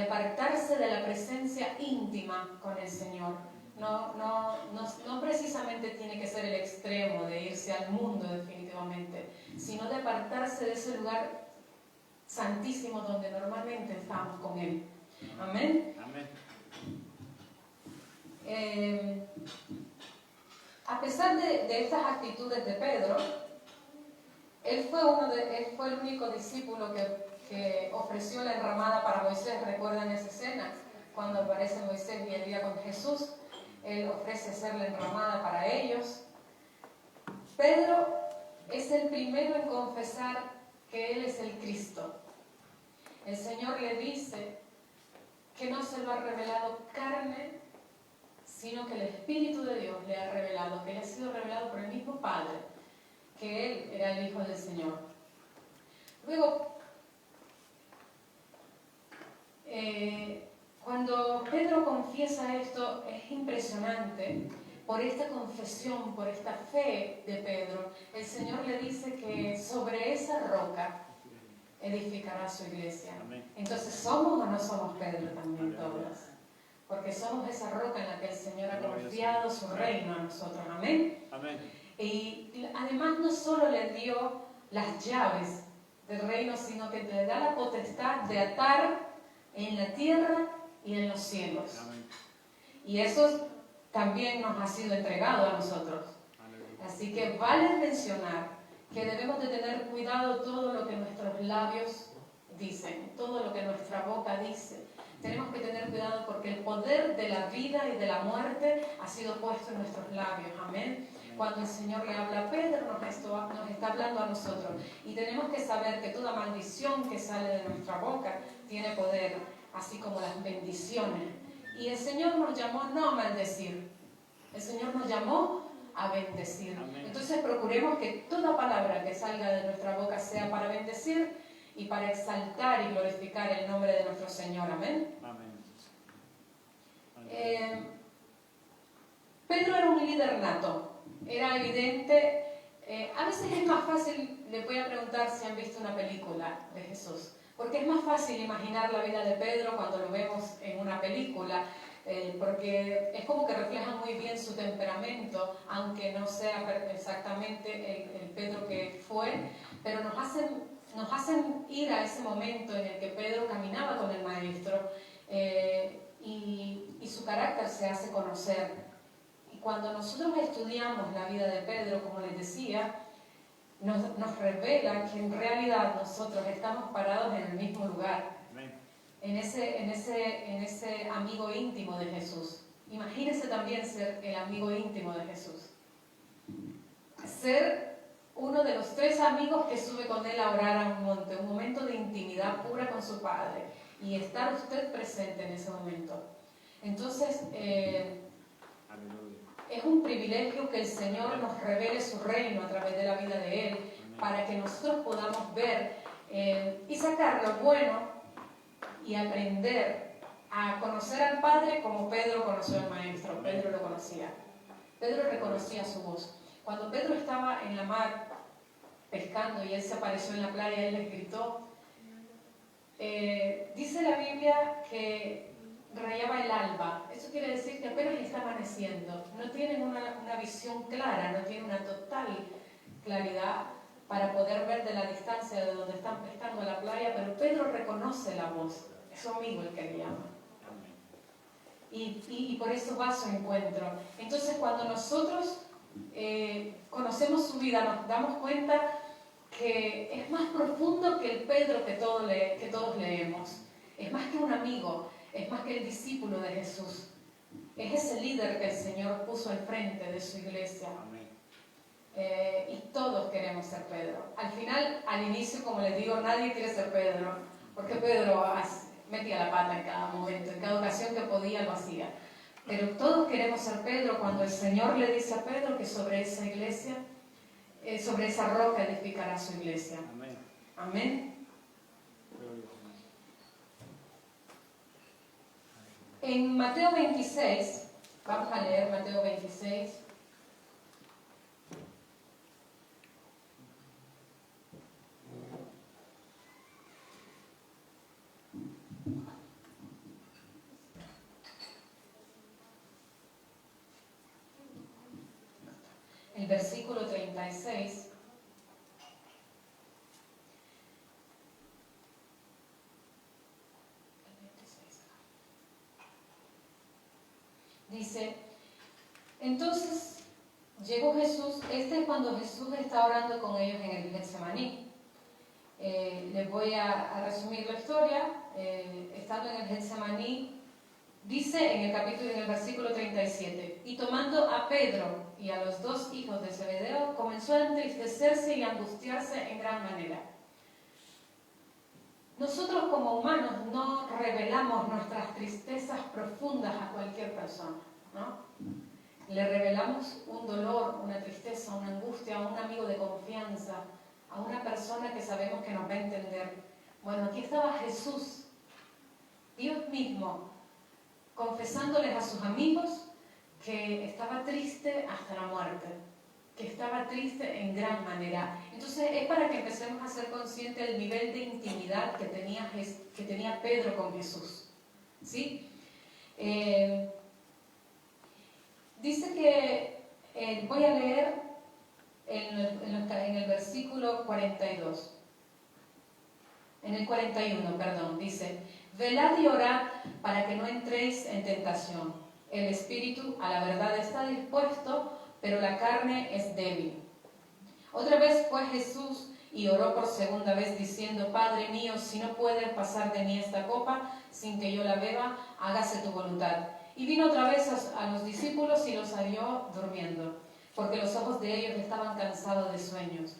apartarse de la presencia íntima con el Señor. No precisamente tiene que ser el extremo de irse al mundo definitivamente, sino de apartarse de ese lugar santísimo donde normalmente estamos con Él. Amén. Amén. A pesar de estas actitudes de Pedro, él fue el único discípulo que ofreció la enramada para Moisés. ¿Recuerdan esa escena? Cuando aparece Moisés y Elías con Jesús, él ofrece hacer la enramada para ellos. Pedro es el primero en confesar que Él es el Cristo. El Señor le dice que no se lo ha revelado carne, sino que el Espíritu de Dios le ha revelado, que le ha sido revelado por el mismo Padre, que Él era el Hijo del Señor. Luego, cuando Pedro confiesa esto, es impresionante. Por esta confesión, por esta fe de Pedro, el Señor le dice que sobre esa roca edificará su iglesia. Amén. Entonces, ¿somos o no somos Pedro también todos? Porque somos esa roca en la que el Señor ha confiado su reino a nosotros. Amén. Amén. Y además no solo le dio las llaves del reino, sino que le da la potestad de atar en la tierra y en los cielos. Amén. Y eso también nos ha sido entregado a nosotros. Así que vale mencionar que debemos de tener cuidado todo lo que nuestros labios dicen, todo lo que nuestra boca dice. Tenemos que tener cuidado porque el poder de la vida y de la muerte ha sido puesto en nuestros labios. Amén. Cuando el Señor le habla a Pedro, nos está hablando a nosotros. Y tenemos que saber que toda maldición que sale de nuestra boca tiene poder, así como las bendiciones. Y el Señor nos llamó no a maldecir, el Señor nos llamó a bendecir. Amén. Entonces procuremos que toda palabra que salga de nuestra boca sea para bendecir y para exaltar y glorificar el nombre de nuestro Señor. Amén. Amén. Pedro era un líder nato, era evidente. A veces es más fácil, les voy a preguntar si han visto una película de Jesús, porque es más fácil imaginar la vida de Pedro cuando lo vemos en una película, porque es como que refleja muy bien su temperamento, aunque no sea exactamente el Pedro que fue, pero nos hacen ir a ese momento en el que Pedro caminaba con el Maestro y su carácter se hace conocer. Y cuando nosotros estudiamos la vida de Pedro, como les decía, nos revela que en realidad nosotros estamos parados en el mismo lugar, en ese amigo íntimo de Jesús. Imagínense también ser el amigo íntimo de Jesús. Ser uno de los 3 amigos que sube con él a orar a un monte, un momento de intimidad pura con su Padre, y estar usted presente en ese momento. Entonces, es un privilegio que el Señor nos revele su reino a través de la vida de Él, para que nosotros podamos ver y sacar lo bueno y aprender a conocer al Padre como Pedro conoció al Maestro. Pedro lo conocía. Pedro reconocía su voz. Cuando Pedro estaba en la mar pescando y él se apareció en la playa, él les gritó. Dice la Biblia que rayaba el alba. Eso quiere decir que apenas está amaneciendo. No tienen una visión clara, no tienen una total claridad para poder ver de la distancia de donde están pescando a la playa, pero Pedro reconoce la voz. Es su amigo el que le llama. Y por eso va a su encuentro. Entonces, cuando nosotros conocemos su vida, nos damos cuenta que es más profundo que el Pedro que todos leemos. Es más que un amigo. es más que el discípulo de Jesús. Es ese líder que el Señor puso al frente de su iglesia. Y todos queremos ser Pedro. Al final, al inicio, como les digo, nadie quiere ser Pedro, porque Pedro metía la pata en cada momento, en cada ocasión que podía lo hacía. Pero todos queremos ser Pedro cuando el Señor le dice a Pedro que sobre esa iglesia, sobre esa roca edificará su iglesia. Amén. Amén. En Mateo 26, vamos a leer Mateo 26. El versículo 36. Dice, entonces llegó Jesús, este es cuando Jesús está orando con ellos en el Getsemaní. Les voy a resumir la historia. Estando en el Getsemaní, dice en el versículo 37, y tomando a Pedro y a los dos hijos de Zebedeo, comenzó a entristecerse y a angustiarse en gran manera. Nosotros como humanos no revelamos nuestras tristezas profundas a cualquier persona, ¿no? Le revelamos un dolor, una tristeza, una angustia a un amigo de confianza, a una persona que sabemos que nos va a entender. Bueno, aquí estaba Jesús, Dios mismo, confesándoles a sus amigos que estaba triste hasta la muerte, que estaba triste en gran manera. Entonces es para que empecemos a ser conscientes del nivel de intimidad que tenía Pedro con Jesús, ¿sí? Dice que, voy a leer en el versículo 42, en el 41, perdón, dice, velad y orad para que no entréis en tentación. El espíritu a la verdad está dispuesto, pero la carne es débil. Otra vez fue Jesús y oró por segunda vez diciendo, Padre mío, si no puede pasar de mí esta copa sin que yo la beba, hágase tu voluntad. Y vino otra vez a los discípulos y los halló durmiendo, porque los ojos de ellos estaban cansados de sueños.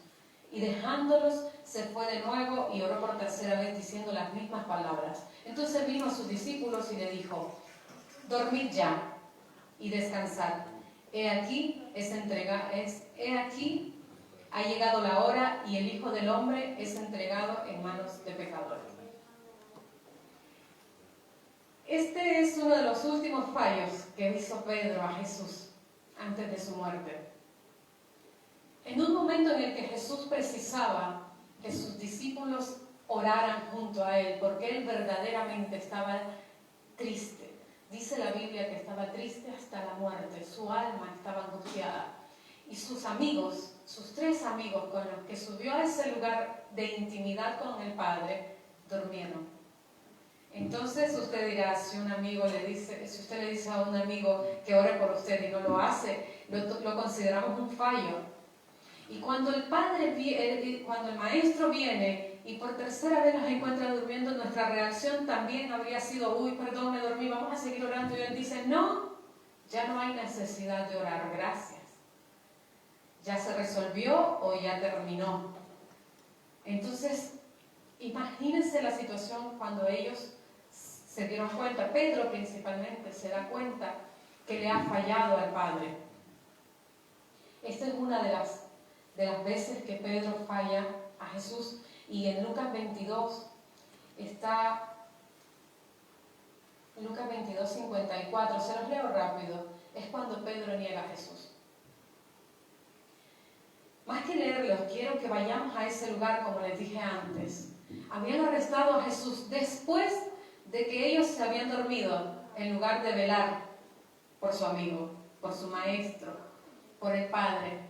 Y dejándolos, se fue de nuevo y oró por tercera vez diciendo las mismas palabras. Entonces vino a sus discípulos y le dijo, dormid ya y descansad. He aquí ha llegado la hora y el Hijo del Hombre es entregado en manos de pecadores. Este es uno de los últimos fallos que hizo Pedro a Jesús antes de su muerte. En un momento en el que Jesús precisaba que sus discípulos oraran junto a él, porque él verdaderamente estaba triste. Dice la Biblia que estaba triste hasta la muerte, su alma estaba angustiada. Y sus amigos, sus tres amigos con los que subió a ese lugar de intimidad con el Padre, durmieron. Entonces usted dirá, si usted le dice a un amigo que ore por usted y no lo hace, lo consideramos un fallo. Y cuando cuando el maestro viene y por tercera vez nos encuentra durmiendo, nuestra reacción también habría sido, uy, perdón, me dormí, vamos a seguir orando. Y él dice, no, ya no hay necesidad de orar, gracias. Ya se resolvió o ya terminó. Entonces, imagínense la situación cuando ellos se dieron cuenta, Pedro principalmente se da cuenta que le ha fallado al Padre. Esta es una de las veces que Pedro falla a Jesús, y en Lucas 22 está, Lucas 22, 54, se los leo rápido, es cuando Pedro niega a Jesús. Más que leerlos, quiero que vayamos a ese lugar, como les dije antes. Habían arrestado a Jesús después de que ellos se habían dormido, en lugar de velar por su amigo, por su maestro, por el Padre.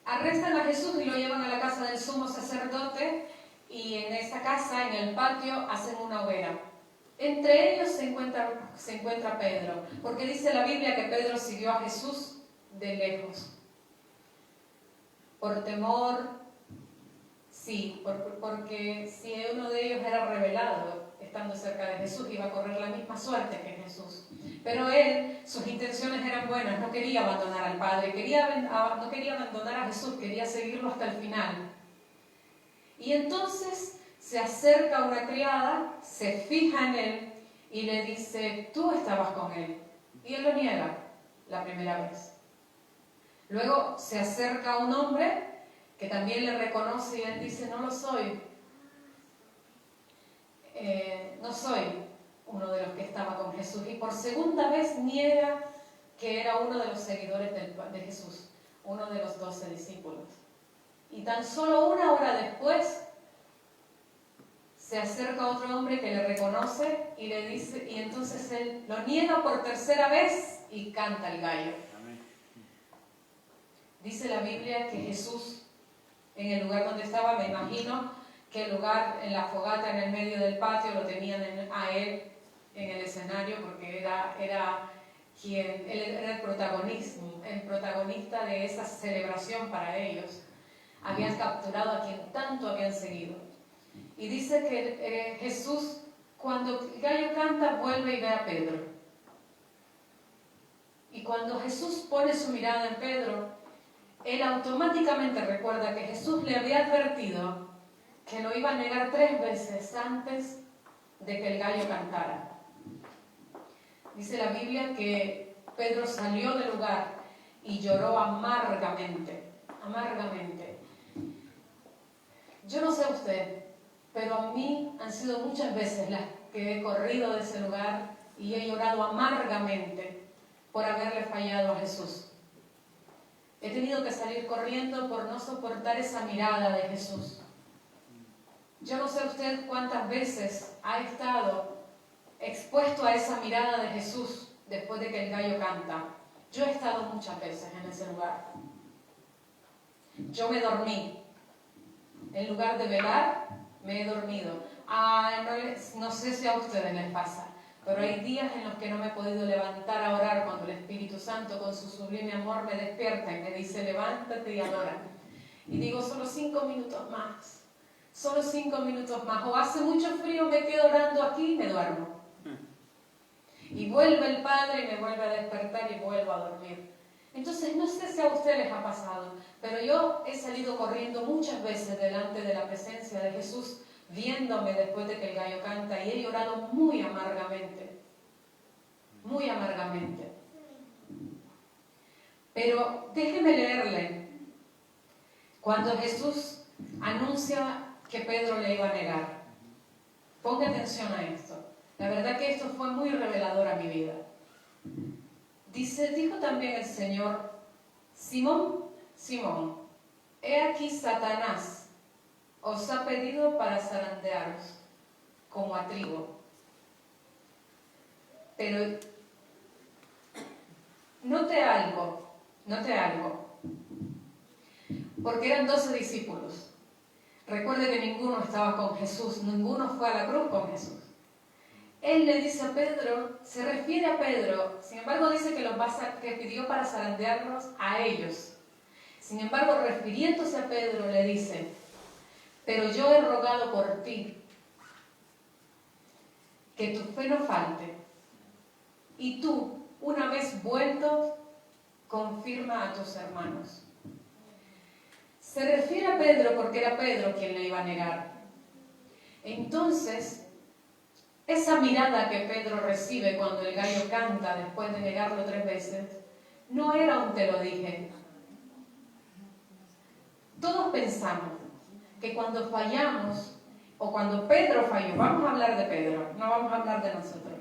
Arrestan a Jesús y lo llevan a la casa del sumo sacerdote, y en esa casa, en el patio, hacen una hoguera. Entre ellos se encuentra Pedro, porque dice la Biblia que Pedro siguió a Jesús de lejos. Por temor, sí, porque si uno de ellos era revelado, estando cerca de Jesús, iba a correr la misma suerte que Jesús. Pero él, sus intenciones eran buenas, no quería abandonar al Padre, no quería abandonar a Jesús, quería seguirlo hasta el final. Y entonces se acerca una criada, se fija en él y le dice, tú estabas con él. Y él lo niega la primera vez. Luego se acerca un hombre que también le reconoce y él dice, no lo soy. No soy uno de los que estaba con Jesús. Y por segunda vez niega que era uno de los seguidores de Jesús, uno de los 12 discípulos. Y tan solo una hora después se acerca otro hombre que le reconoce y le dice, y entonces él lo niega por tercera vez y canta el gallo. Dice la Biblia que Jesús, en el lugar donde estaba, me imagino que el lugar en la fogata en el medio del patio lo tenían a él en el escenario, porque él era el protagonista de esa celebración para ellos. Habían capturado a quien tanto habían seguido. Y dice que Jesús, cuando el gallo canta, vuelve y ve a Pedro. Y cuando Jesús pone su mirada en Pedro, él automáticamente recuerda que Jesús le había advertido que lo iba a negar 3 veces antes de que el gallo cantara. Dice la Biblia que Pedro salió del lugar y lloró amargamente, amargamente. Yo no sé usted, pero a mí han sido muchas veces las que he corrido de ese lugar y he llorado amargamente por haberle fallado a Jesús. He tenido que salir corriendo por no soportar esa mirada de Jesús. Yo no sé usted cuántas veces ha estado expuesto a esa mirada de Jesús después de que el gallo canta. Yo he estado muchas veces en ese lugar. Yo me dormí. En lugar de velar, me he dormido. No sé si a ustedes les pasa, pero hay días en los que no me he podido levantar a orar cuando el Espíritu Santo con su sublime amor me despierta y me dice, levántate y adora. Y digo, solo 5 minutos más. Solo 5 minutos más. O hace mucho frío, me quedo orando aquí y me duermo. Y vuelve el Padre y me vuelve a despertar y vuelvo a dormir. Entonces, no sé si a ustedes les ha pasado, pero yo he salido corriendo muchas veces delante de la presencia de Jesús, viéndome después de que el gallo canta, y he llorado muy amargamente. Muy amargamente. Pero déjeme leerle. Cuando Jesús anuncia que Pedro le iba a negar. Ponga atención a esto. La verdad que esto fue muy revelador a mi vida. Dijo también el Señor, Simón, Simón, he aquí Satanás os ha pedido para zarandearos como a trigo. Pero note algo, porque eran 12 discípulos. Recuerde que ninguno estaba con Jesús, ninguno fue a la cruz con Jesús. Él le dice a Pedro, se refiere a Pedro, sin embargo dice que pidió para zarandearlos a ellos. Sin embargo, refiriéndose a Pedro, le dice, pero yo he rogado por ti, que tu fe no falte, y tú, una vez vuelto, confirma a tus hermanos. Se refiere a Pedro porque era Pedro quien le iba a negar. Entonces, esa mirada que Pedro recibe cuando el gallo canta después de negarlo 3 veces, no era un te lo dije. Todos pensamos que cuando fallamos, o cuando Pedro falló, vamos a hablar de Pedro, no vamos a hablar de nosotros.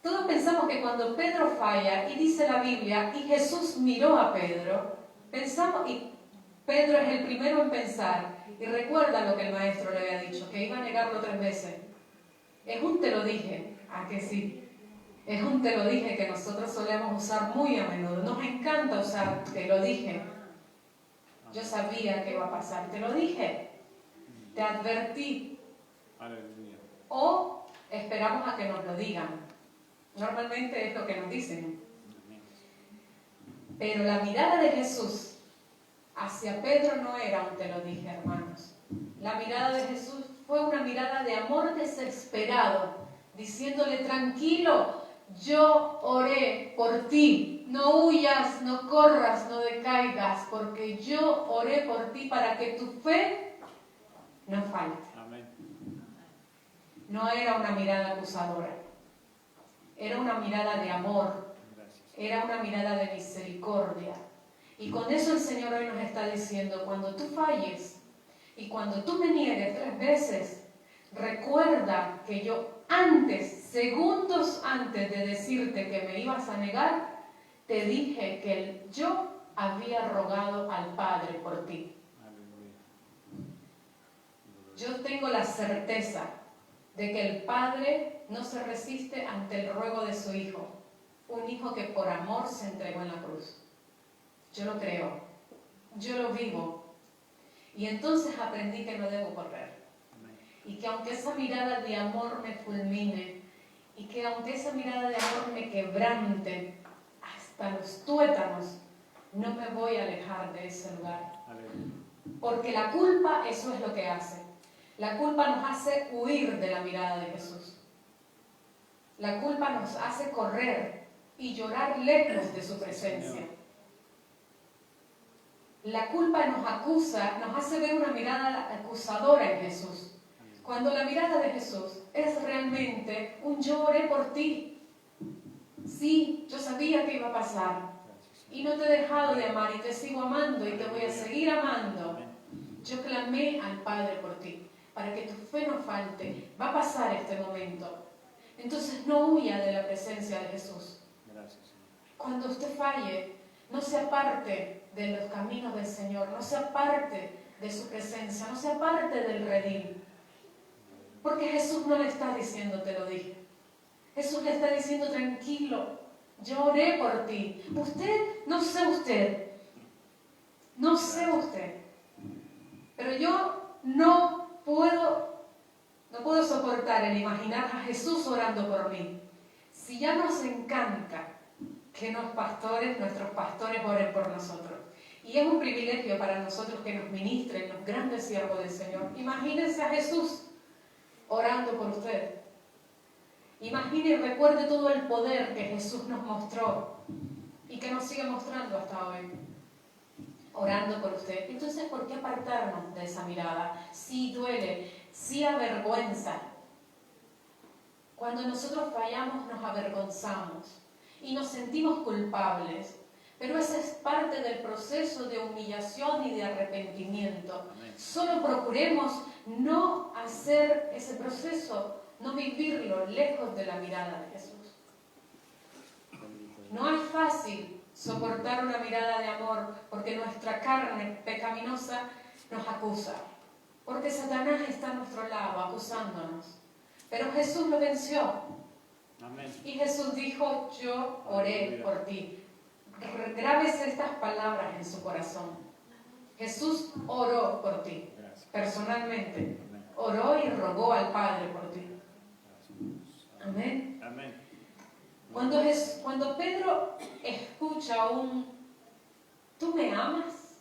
Todos pensamos que cuando Pedro falla, y dice la Biblia, y Jesús miró a Pedro, pensamos, y Pedro es el primero en pensar, y recuerda lo que el maestro le había dicho, que iba a negarlo 3 veces. Es un te lo dije, ¿a que sí? Es un te lo dije que nosotros solemos usar muy a menudo. Nos encanta usar te lo dije. Yo sabía que iba a pasar, te lo dije, te advertí. O esperamos a que nos lo digan. Normalmente es lo que nos dicen. Pero la mirada de Jesús hacia Pedro no era un te lo dije, hermanos. La mirada de Jesús fue una mirada de amor desesperado, diciéndole: tranquilo, yo oré por ti, no huyas, no corras, no decaigas, porque yo oré por ti para que tu fe no falte. Amén. No era una mirada acusadora, era una mirada de amor, era una mirada de misericordia. Y con eso el Señor hoy nos está diciendo: cuando tú falles y cuando tú me niegues 3 veces, recuerda que yo antes, segundos antes de decirte que me ibas a negar, te dije que yo había rogado al Padre por ti. Yo tengo la certeza de que el Padre no se resiste ante el ruego de su Hijo, un Hijo que por amor se entregó en la cruz. Yo lo creo, yo lo vivo, y entonces aprendí que no debo correr, y que aunque esa mirada de amor me fulmine, y que aunque esa mirada de amor me quebrante hasta los tuétanos, no me voy a alejar de ese lugar. Porque la culpa, eso es lo que hace. La culpa nos hace huir de la mirada de Jesús. La culpa nos hace correr y llorar lejos de su presencia. La culpa nos acusa, nos hace ver una mirada acusadora en Jesús. Cuando la mirada de Jesús es realmente un: yo oré por ti. Sí, yo sabía que iba a pasar. Y no te he dejado de amar y te sigo amando y te voy a seguir amando. Yo clamé al Padre por ti, para que tu fe no falte. Va a pasar este momento. Entonces no huya de la presencia de Jesús. Cuando usted falle, no se aparte de los caminos del Señor, no se aparte de su presencia, no se aparte del redil. Porque Jesús no le está diciendo: te lo dije. Jesús le está diciendo: tranquilo, yo oré por ti. No sé usted, pero yo no puedo soportar el imaginar a Jesús orando por mí. Si ya nos encanta que nuestros pastores oren por nosotros, y es un privilegio para nosotros que nos ministren los grandes siervos del Señor, imagínense a Jesús orando por usted. Imagine y recuerde todo el poder que Jesús nos mostró y que nos sigue mostrando hasta hoy, orando por usted. Entonces, ¿por qué apartarnos de esa mirada? Sí duele, sí avergüenza. Cuando nosotros fallamos nos avergonzamos y nos sentimos culpables, pero esa es parte del proceso de humillación y de arrepentimiento. Solo procuremos no hacer ese proceso, no vivirlo lejos de la mirada de Jesús. No es fácil soportar una mirada de amor porque nuestra carne pecaminosa nos acusa, porque Satanás está a nuestro lado acusándonos, pero Jesús lo venció. Amén. Y Jesús dijo: yo oré por ti. Grábese estas palabras en su corazón. Jesús oró por ti, personalmente. Oró y rogó al Padre por ti. Amén. Amén. Cuando Pedro escucha ¿tú me amas?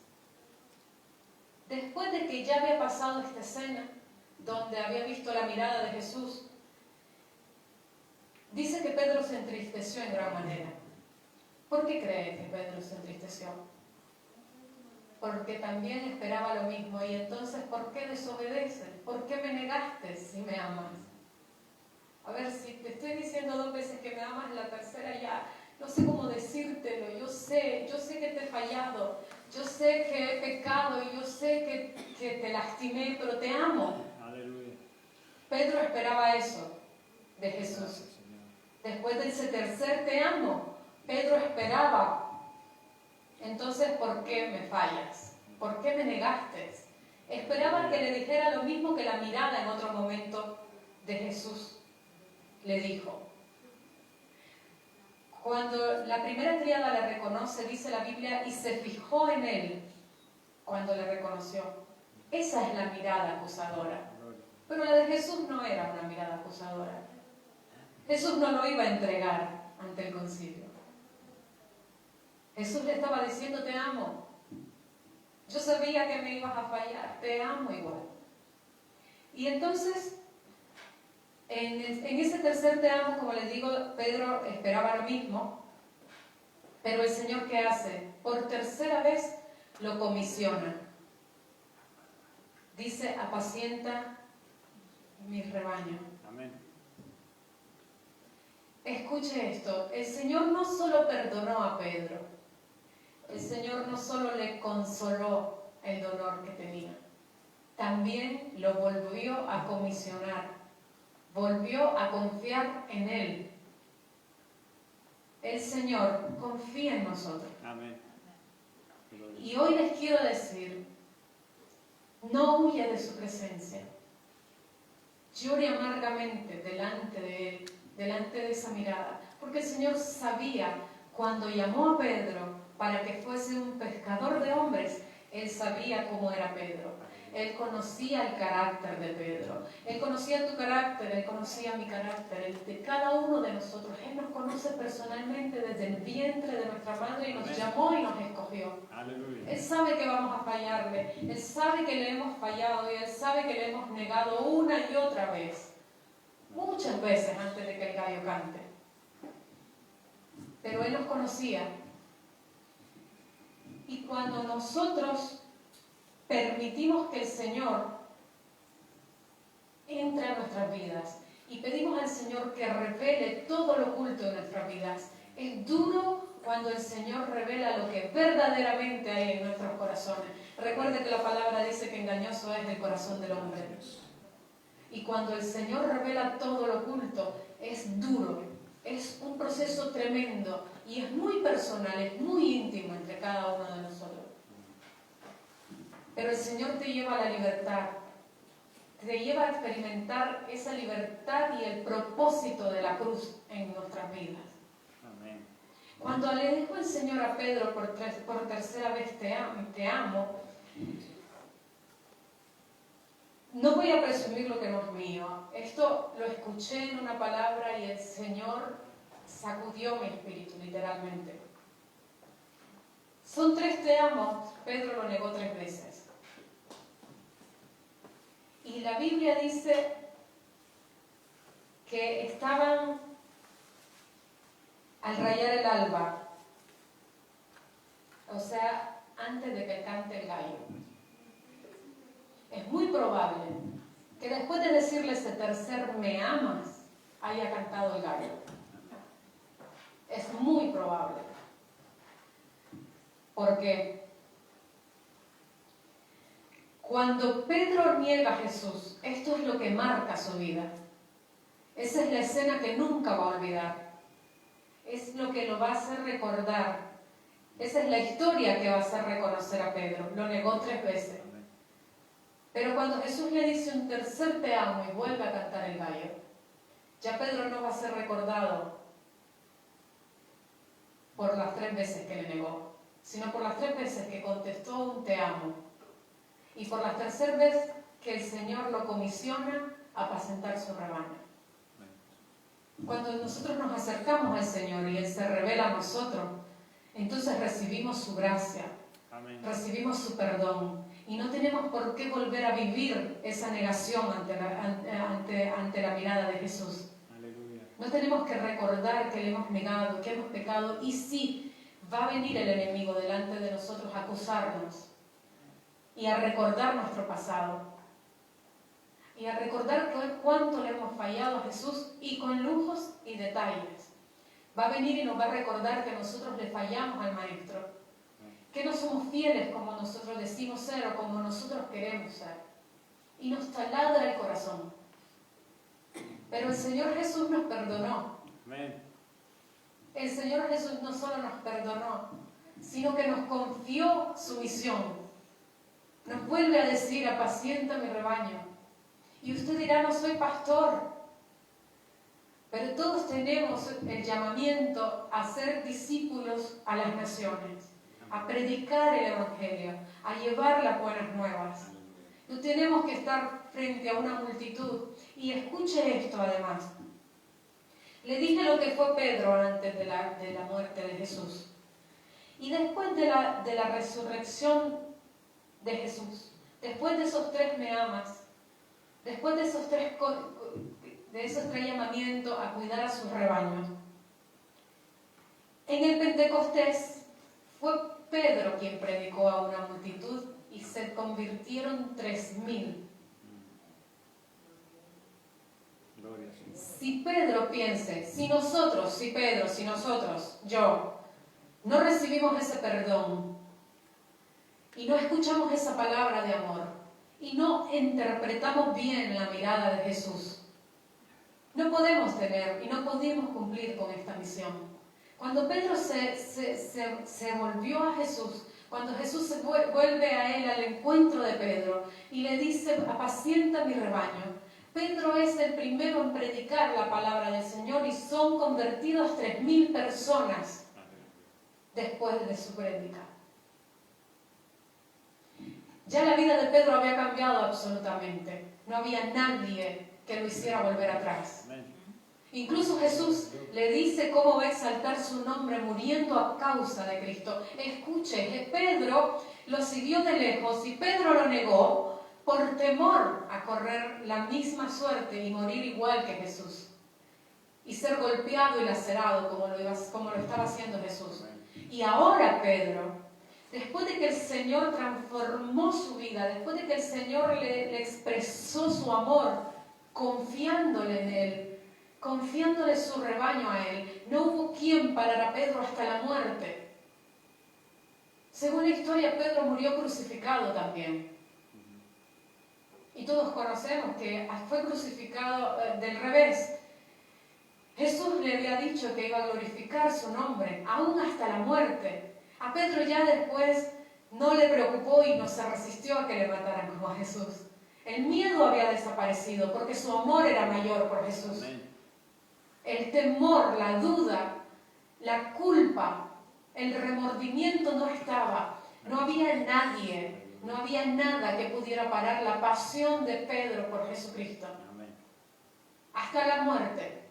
Después de que ya había pasado esta escena, donde había visto la mirada de Jesús, dice que Pedro se entristeció en gran manera. ¿Por qué cree que Pedro se entristeció? Porque también esperaba lo mismo. Y entonces, ¿por qué desobedeces? ¿Por qué me negaste si me amas? A ver, si te estoy diciendo 2 veces que me amas, la tercera ya no sé cómo decírtelo. Yo sé que te he fallado, yo sé que he pecado y yo sé que te lastimé, pero te amo. Aleluya. Pedro esperaba eso de Jesús. Después de ese tercer te amo, Pedro esperaba. Entonces, ¿por qué me fallas? ¿Por qué me negaste? Esperaba que le dijera lo mismo que la mirada en otro momento de Jesús le dijo. Cuando la primera criada le reconoce, dice la Biblia, y se fijó en él cuando le reconoció. Esa es la mirada acusadora. Pero la de Jesús no era una mirada acusadora. Jesús no lo iba a entregar ante el concilio. Jesús le estaba diciendo: te amo. Yo sabía que me ibas a fallar, te amo igual. Y entonces, en ese tercer te amo, como les digo, Pedro esperaba lo mismo, pero el Señor, ¿qué hace? Por tercera vez lo comisiona. Dice, apacienta mi rebaño. Amén. Escuche esto, el Señor no solo perdonó a Pedro, el Señor no solo le consoló el dolor que tenía, también lo volvió a comisionar, volvió a confiar en Él. El Señor confía en nosotros. Amén. Y hoy les quiero decir, no huya de su presencia. Llore amargamente delante de Él, delante de esa mirada, porque el Señor sabía cuando llamó a Pedro para que fuese un pescador de hombres, Él sabía cómo era Pedro. Él conocía el carácter de Pedro. Él conocía tu carácter, Él conocía mi carácter, el de cada uno de nosotros. Él nos conoce personalmente desde el vientre de nuestra madre y nos llamó y nos escogió. Aleluya. Él sabe que vamos a fallarle, Él sabe que le hemos fallado y Él sabe que le hemos negado una y otra vez. Muchas veces antes de que el gallo cante. Pero Él nos conocía. Y cuando nosotros permitimos que el Señor entre a nuestras vidas y pedimos al Señor que revele todo lo oculto de nuestras vidas, es duro cuando el Señor revela lo que verdaderamente hay en nuestros corazones. Recuerde que la palabra dice que engañoso es el corazón del hombre. Y cuando el Señor revela todo lo oculto, es duro, es un proceso tremendo y es muy personal, es muy íntimo entre cada uno de nosotros. Pero el Señor te lleva a la libertad, te lleva a experimentar esa libertad y el propósito de la cruz en nuestras vidas. Amén. Cuando le dijo el Señor a Pedro por tercera vez te amo, no voy a presumir lo que no es mío. Esto lo escuché en una palabra y el Señor sacudió mi espíritu, literalmente. Son 3 te amo, Pedro lo negó 3 veces. Y la Biblia dice que estaban al rayar el alba, o sea, antes de que cante el gallo. Es muy probable que después de decirle ese tercer me amas, haya cantado el gallo. Es muy probable. Porque cuando Pedro niega a Jesús, esto es lo que marca su vida. Esa es la escena que nunca va a olvidar. Es lo que lo va a hacer recordar. Esa es la historia que va a hacer reconocer a Pedro. Lo negó 3 veces. Pero cuando Jesús le dice un tercer te amo y vuelve a cantar el gallo, ya Pedro no va a ser recordado por las 3 veces que le negó, sino por las 3 veces que contestó un te amo y por la tercera vez que el Señor lo comisiona a apacentar su rebaño. Cuando nosotros nos acercamos al Señor y Él se revela a nosotros, entonces recibimos su gracia, Amén. recibimos su perdón y no tenemos por qué volver a vivir esa negación ante la mirada de Jesús. Aleluya. No tenemos que recordar que le hemos negado, que hemos pecado y sí, va a venir el enemigo delante de nosotros a acusarnos y a recordar nuestro pasado y a recordar cuánto le hemos fallado a Jesús y con lujos y detalles. Va a venir y nos va a recordar que nosotros le fallamos al Maestro, que no somos fieles como nosotros decimos ser o como nosotros queremos ser. Y nos taladra el corazón. Pero el Señor Jesús nos perdonó. Amén. El Señor Jesús no solo nos perdonó, sino que nos confió su misión. Nos vuelve a decir, apacienta mi rebaño. Y usted dirá, no soy pastor. Pero todos tenemos el llamamiento a ser discípulos a las naciones, a predicar el Evangelio, a llevar las buenas nuevas. No tenemos que estar frente a una multitud. Y escuche esto además. Le dije lo que fue Pedro antes de la muerte de Jesús. Y después de la resurrección de Jesús, después de esos 3 me amas, después de esos tres llamamientos a cuidar a sus rebaños, en el Pentecostés fue Pedro quien predicó a una multitud y se convirtieron 3.000. Si Pedro piense, si nosotros, yo, no recibimos ese perdón y no escuchamos esa palabra de amor y no interpretamos bien la mirada de Jesús, no podemos tener y no podemos cumplir con esta misión. Cuando Pedro se volvió a Jesús, cuando Jesús se vuelve a él al encuentro de Pedro y le dice, apacienta mi rebaño, Pedro es el primero en predicar la palabra del Señor y son convertidos 3.000 personas después de su prédica. Ya la vida de Pedro había cambiado absolutamente. No había nadie que lo hiciera volver atrás. Incluso Jesús le dice cómo va a exaltar su nombre muriendo a causa de Cristo. Escuche, Pedro lo siguió de lejos y Pedro lo negó por temor a correr la misma suerte y morir igual que Jesús. Y ser golpeado y lacerado como lo estaba haciendo Jesús. Y ahora Pedro, después de que el Señor transformó su vida, después de que el Señor le expresó su amor, confiándole en Él, confiándole su rebaño a Él, no hubo quien parara a Pedro hasta la muerte. Según la historia, Pedro murió crucificado también. Y todos conocemos que fue crucificado del revés. Jesús le había dicho que iba a glorificar su nombre, aún hasta la muerte. A Pedro ya después no le preocupó y no se resistió a que le mataran como a Jesús. El miedo había desaparecido porque su amor era mayor por Jesús. El temor, la duda, la culpa, el remordimiento no estaba. No había nadie, no había nada que pudiera parar la pasión de Pedro por Jesucristo. Hasta la muerte.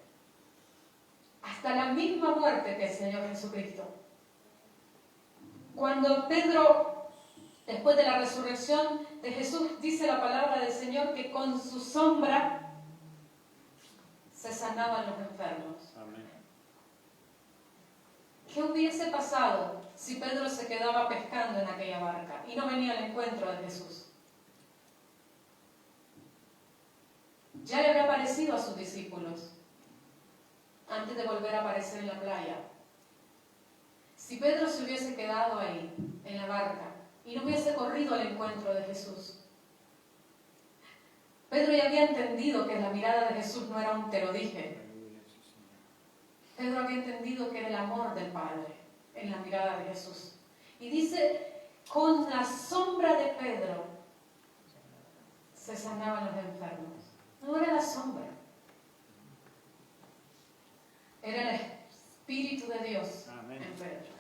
Hasta la misma muerte que el Señor Jesucristo. Cuando Pedro, después de la resurrección de Jesús, dice la palabra del Señor que con su sombra se sanaban los enfermos. Amén. ¿Qué hubiese pasado si Pedro se quedaba pescando en aquella barca y no venía al encuentro de Jesús? Ya le había aparecido a sus discípulos antes de volver a aparecer en la playa. Si Pedro se hubiese quedado ahí, en la barca, y no hubiese corrido al encuentro de Jesús, Pedro ya había entendido que la mirada de Jesús no era un te lo dije. Pedro había entendido que era el amor del Padre en la mirada de Jesús. Y dice, con la sombra de Pedro se sanaban los enfermos. No era la sombra. Era el Espíritu de Dios. Amén. En Pedro.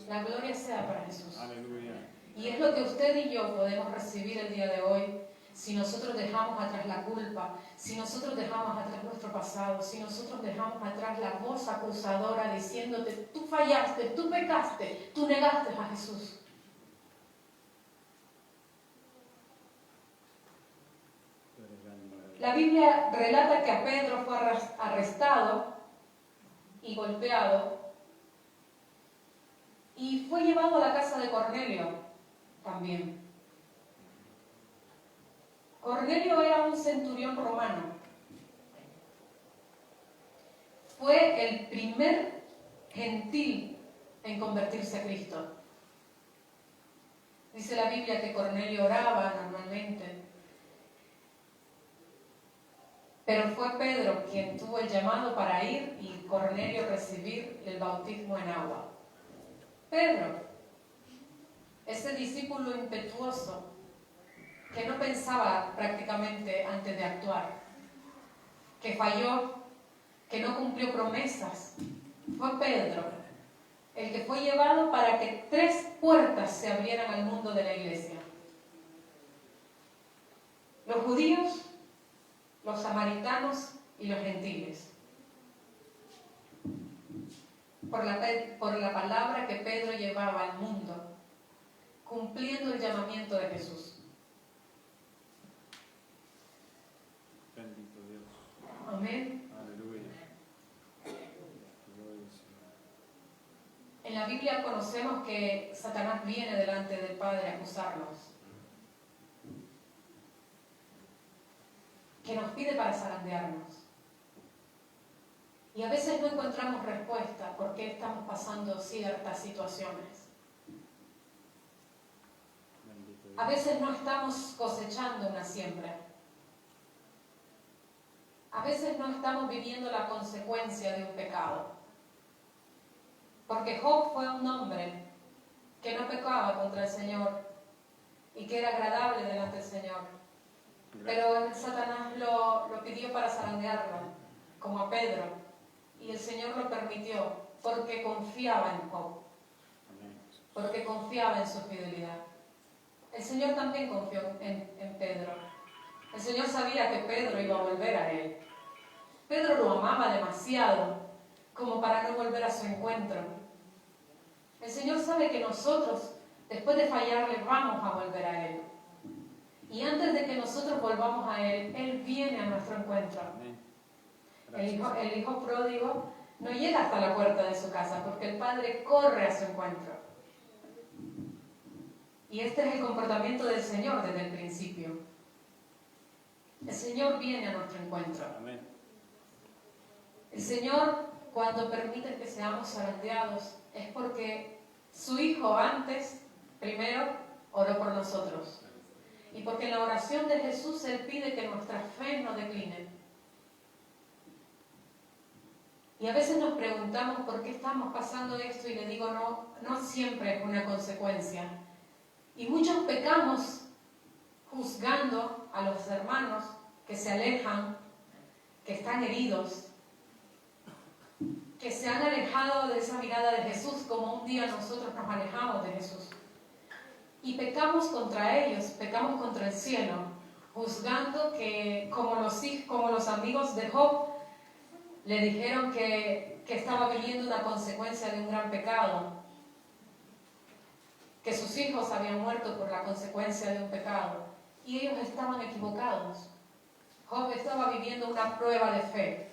La gloria sea para Jesús. Aleluya. Y es lo que usted y yo podemos recibir el día de hoy si nosotros dejamos atrás la culpa, si nosotros dejamos atrás nuestro pasado, si nosotros dejamos atrás la voz acusadora diciéndote, tú fallaste, tú pecaste, tú negaste a Jesús. La Biblia relata que a Pedro fue arrestado y golpeado y fue llevado a la casa de Cornelio también. Cornelio era un centurión romano. Fue el primer gentil en convertirse a Cristo. Dice la Biblia que Cornelio oraba normalmente, pero fue Pedro quien tuvo el llamado para ir y Cornelio recibir el bautismo en agua. Pedro, ese discípulo impetuoso que no pensaba prácticamente antes de actuar, que falló, que no cumplió promesas, fue Pedro el que fue llevado para que 3 puertas se abrieran al mundo de la iglesia. Los judíos, los samaritanos y los gentiles. Por la palabra que Pedro llevaba al mundo, cumpliendo el llamamiento de Jesús. Amén. Aleluya. En la Biblia conocemos que Satanás viene delante del Padre a acusarnos, que nos pide para zarandearnos. Y a veces no encontramos respuesta por qué estamos pasando ciertas situaciones. A veces no estamos cosechando una siembra. A veces no estamos viviendo la consecuencia de un pecado. Porque Job fue un hombre que no pecaba contra el Señor y que era agradable delante del Señor. Pero Satanás lo pidió para zarandearlo, como a Pedro. Y el Señor lo permitió porque confiaba en Job, porque confiaba en su fidelidad. El Señor también confió en Pedro. El Señor sabía que Pedro iba a volver a él. Pedro lo amaba demasiado como para no volver a su encuentro. El Señor sabe que nosotros, después de fallarle, vamos a volver a Él. Y antes de que nosotros volvamos a Él, Él viene a nuestro encuentro. El hijo pródigo no llega hasta la puerta de su casa porque el padre corre a su encuentro. Y este es el comportamiento del Señor desde el principio. El Señor viene a nuestro encuentro. El Señor, cuando permite que seamos zarandeados, es porque su Hijo antes, primero, oró por nosotros. Y porque en la oración de Jesús Él pide que nuestra fe no decline. Y a veces nos preguntamos por qué estamos pasando esto y le digo, no siempre es una consecuencia. Y muchos pecamos juzgando a los hermanos que se alejan, que están heridos, que se han alejado de esa mirada de Jesús como un día nosotros nos alejamos de Jesús. Y pecamos contra ellos, pecamos contra el cielo, juzgando que como los amigos de Job le dijeron que estaba viviendo una consecuencia de un gran pecado, que sus hijos habían muerto por la consecuencia de un pecado, y ellos estaban equivocados. Job estaba viviendo una prueba de fe,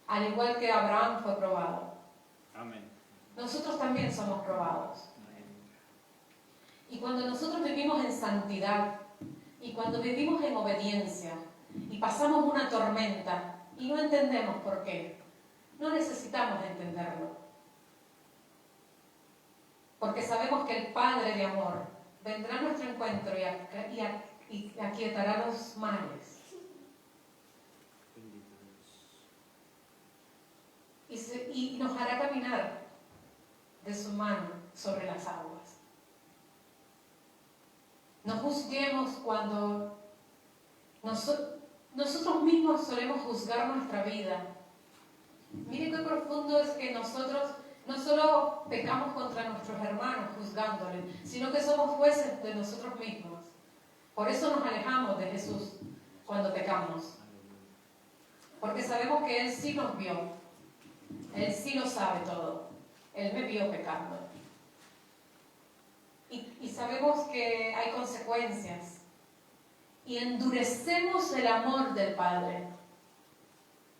al igual que Abraham fue probado. Amén. Nosotros también somos probados. Y cuando nosotros vivimos en santidad, y cuando vivimos en obediencia, y pasamos una tormenta, y no entendemos por qué, no necesitamos entenderlo. Porque sabemos que el Padre de amor vendrá a nuestro encuentro y aquietará los males. Y nos hará caminar de su mano sobre las aguas. No juzguemos cuando nosotros mismos solemos juzgar nuestra vida. Mire qué profundo es que nosotros no solo pecamos contra nuestros hermanos juzgándoles, sino que somos jueces de nosotros mismos. Por eso nos alejamos de Jesús cuando pecamos. Porque sabemos que Él sí nos vio. Él sí lo sabe todo. Él me vio pecando. Y sabemos que hay consecuencias. Y endurecemos el amor del Padre.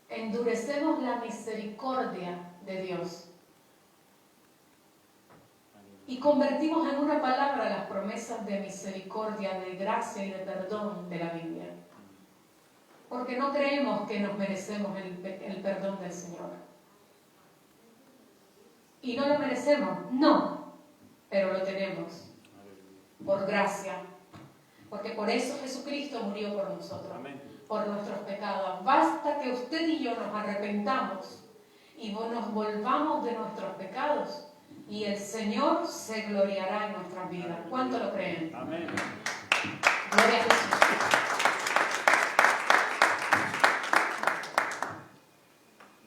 Endurecemos la misericordia de Dios. Y convertimos en una palabra las promesas de misericordia, de gracia y de perdón de la Biblia. Porque no creemos que nos merecemos el perdón del Señor. Y no lo merecemos, no, pero lo tenemos. Por gracia. Porque por eso Jesucristo murió por nosotros. Amén. Por nuestros pecados. Basta que usted y yo nos arrepentamos y nos volvamos de nuestros pecados y el Señor se gloriará en nuestras vidas. ¿Cuánto lo creen? Amén. Gloria a Jesús.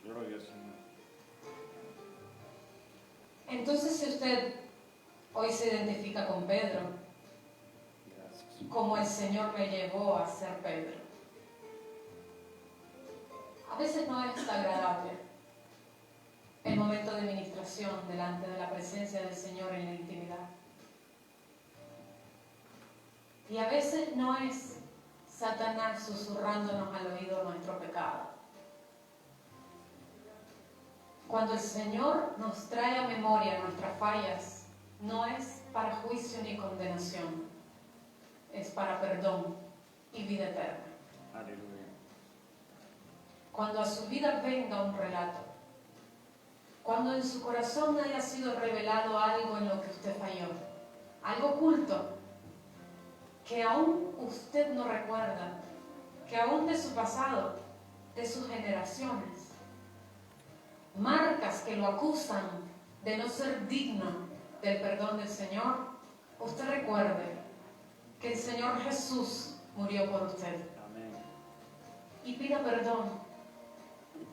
Gloria al Señor. Entonces, si usted hoy se identifica con Pedro, como el Señor me llevó a ser Pedro, a veces no es agradable el momento de ministración delante de la presencia del Señor en la intimidad. Y a veces no es Satanás susurrándonos al oído nuestro pecado. Cuando el Señor nos trae a memoria nuestras fallas, no es para juicio ni condenación, es para perdón y vida eterna. Aleluya. Cuando a su vida venga un relato, cuando en su corazón haya sido revelado algo en lo que usted falló, algo oculto, que aún usted no recuerda, que aún de su pasado, de sus generaciones, marcas que lo acusan de no ser digno del perdón del Señor, usted recuerde que el Señor Jesús murió por usted. Amén. Y pida perdón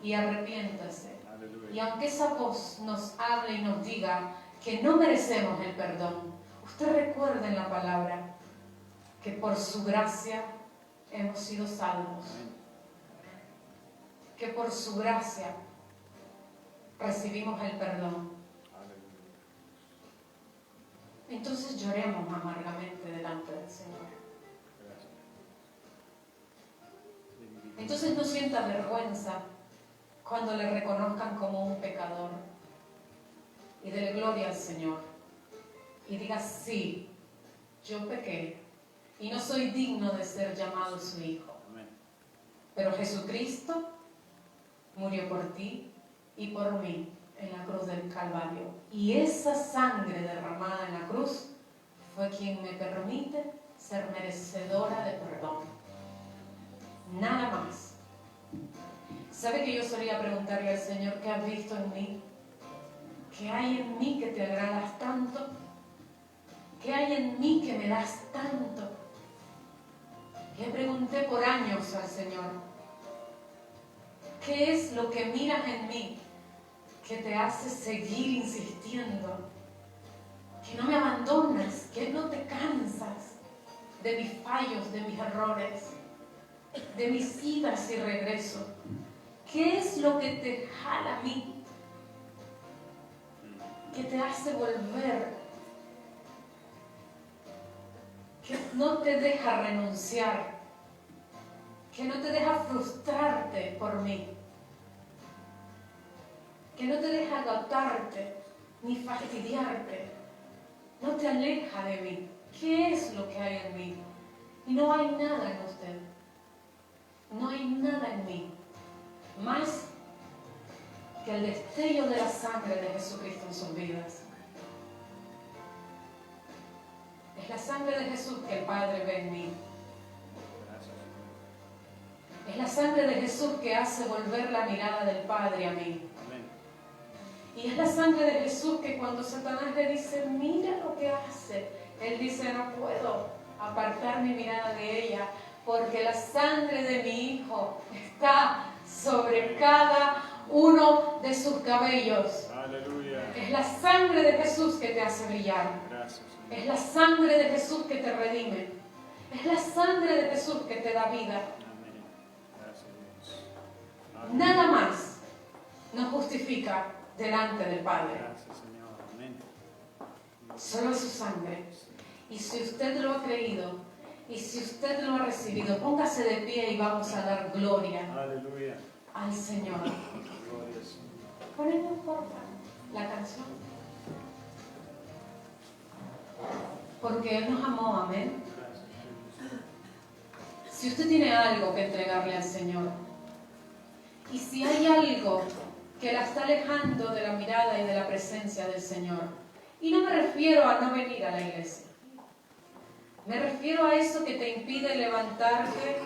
y arrepiéntase. Aleluya. Y aunque esa voz nos hable y nos diga que no merecemos el perdón, usted recuerde en la palabra que por su gracia hemos sido salvos, que por su gracia recibimos el perdón. Aleluya. Entonces lloremos amargamente delante del Señor. Gracias. Entonces no sienta vergüenza cuando le reconozcan como un pecador, y dele gloria al Señor y diga: sí, yo pequé y no soy digno de ser llamado su hijo, Amén. pero Jesucristo murió por ti y por mí en la cruz del Calvario, y esa sangre derramada en la cruz fue quien me permite ser merecedora de perdón, nada más. ¿Sabe que yo solía preguntarle al Señor: ¿qué has visto en mí? ¿Qué hay en mí que te agradas tanto? ¿Qué hay en mí que me das tanto? Le pregunté por años al Señor: ¿qué es lo que miras en mí que te hace seguir insistiendo? Que no me abandonas, que no te cansas de mis fallos, de mis errores, de mis idas y regresos. ¿Qué es lo que te jala a mí? Que te hace volver, que no te deja renunciar, que no te deja frustrarte por mí, que no te deja agotarte ni fastidiarte, no te aleja de mí. ¿Qué es lo que hay en mí? Y no hay nada en usted, no hay nada en mí más que el destello de la sangre de Jesucristo en sus vidas. Es la sangre de Jesús que el Padre ve en mí. Gracias. Es la sangre de Jesús que hace volver la mirada del Padre a mí. Amén. Y es la sangre de Jesús que cuando Satanás le dice: mira lo que hace, él dice: no puedo apartar mi mirada de ella, porque la sangre de mi Hijo está sobre cada uno de sus cabellos. Aleluya. Es la sangre de Jesús que te hace brillar. Gracias, Señor. Es la sangre de Jesús que te redime. Es la sangre de Jesús que te da vida. Amén. Gracias, Dios. Aleluya. Nada más nos justifica delante del Padre. Gracias, Señor. Amén. Solo su sangre. Y si usted lo ha creído, y si usted lo ha recibido, póngase de pie y vamos a dar gloria Aleluya. al Señor. Gloria al Señor. Ponemos por favor la canción. Porque Él nos amó, amén. Gracias, Jesús. Si usted tiene algo que entregarle al Señor, y si hay algo que la está alejando de la mirada y de la presencia del Señor, y no me refiero a no venir a la iglesia, me refiero a eso que te impide levantarte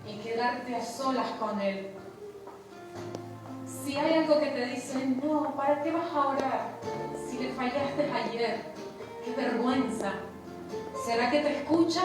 y quedarte a solas con Él. Si hay algo que te dice: no, ¿para qué vas a orar? Si le fallaste ayer, qué vergüenza. ¿Será que te escucha?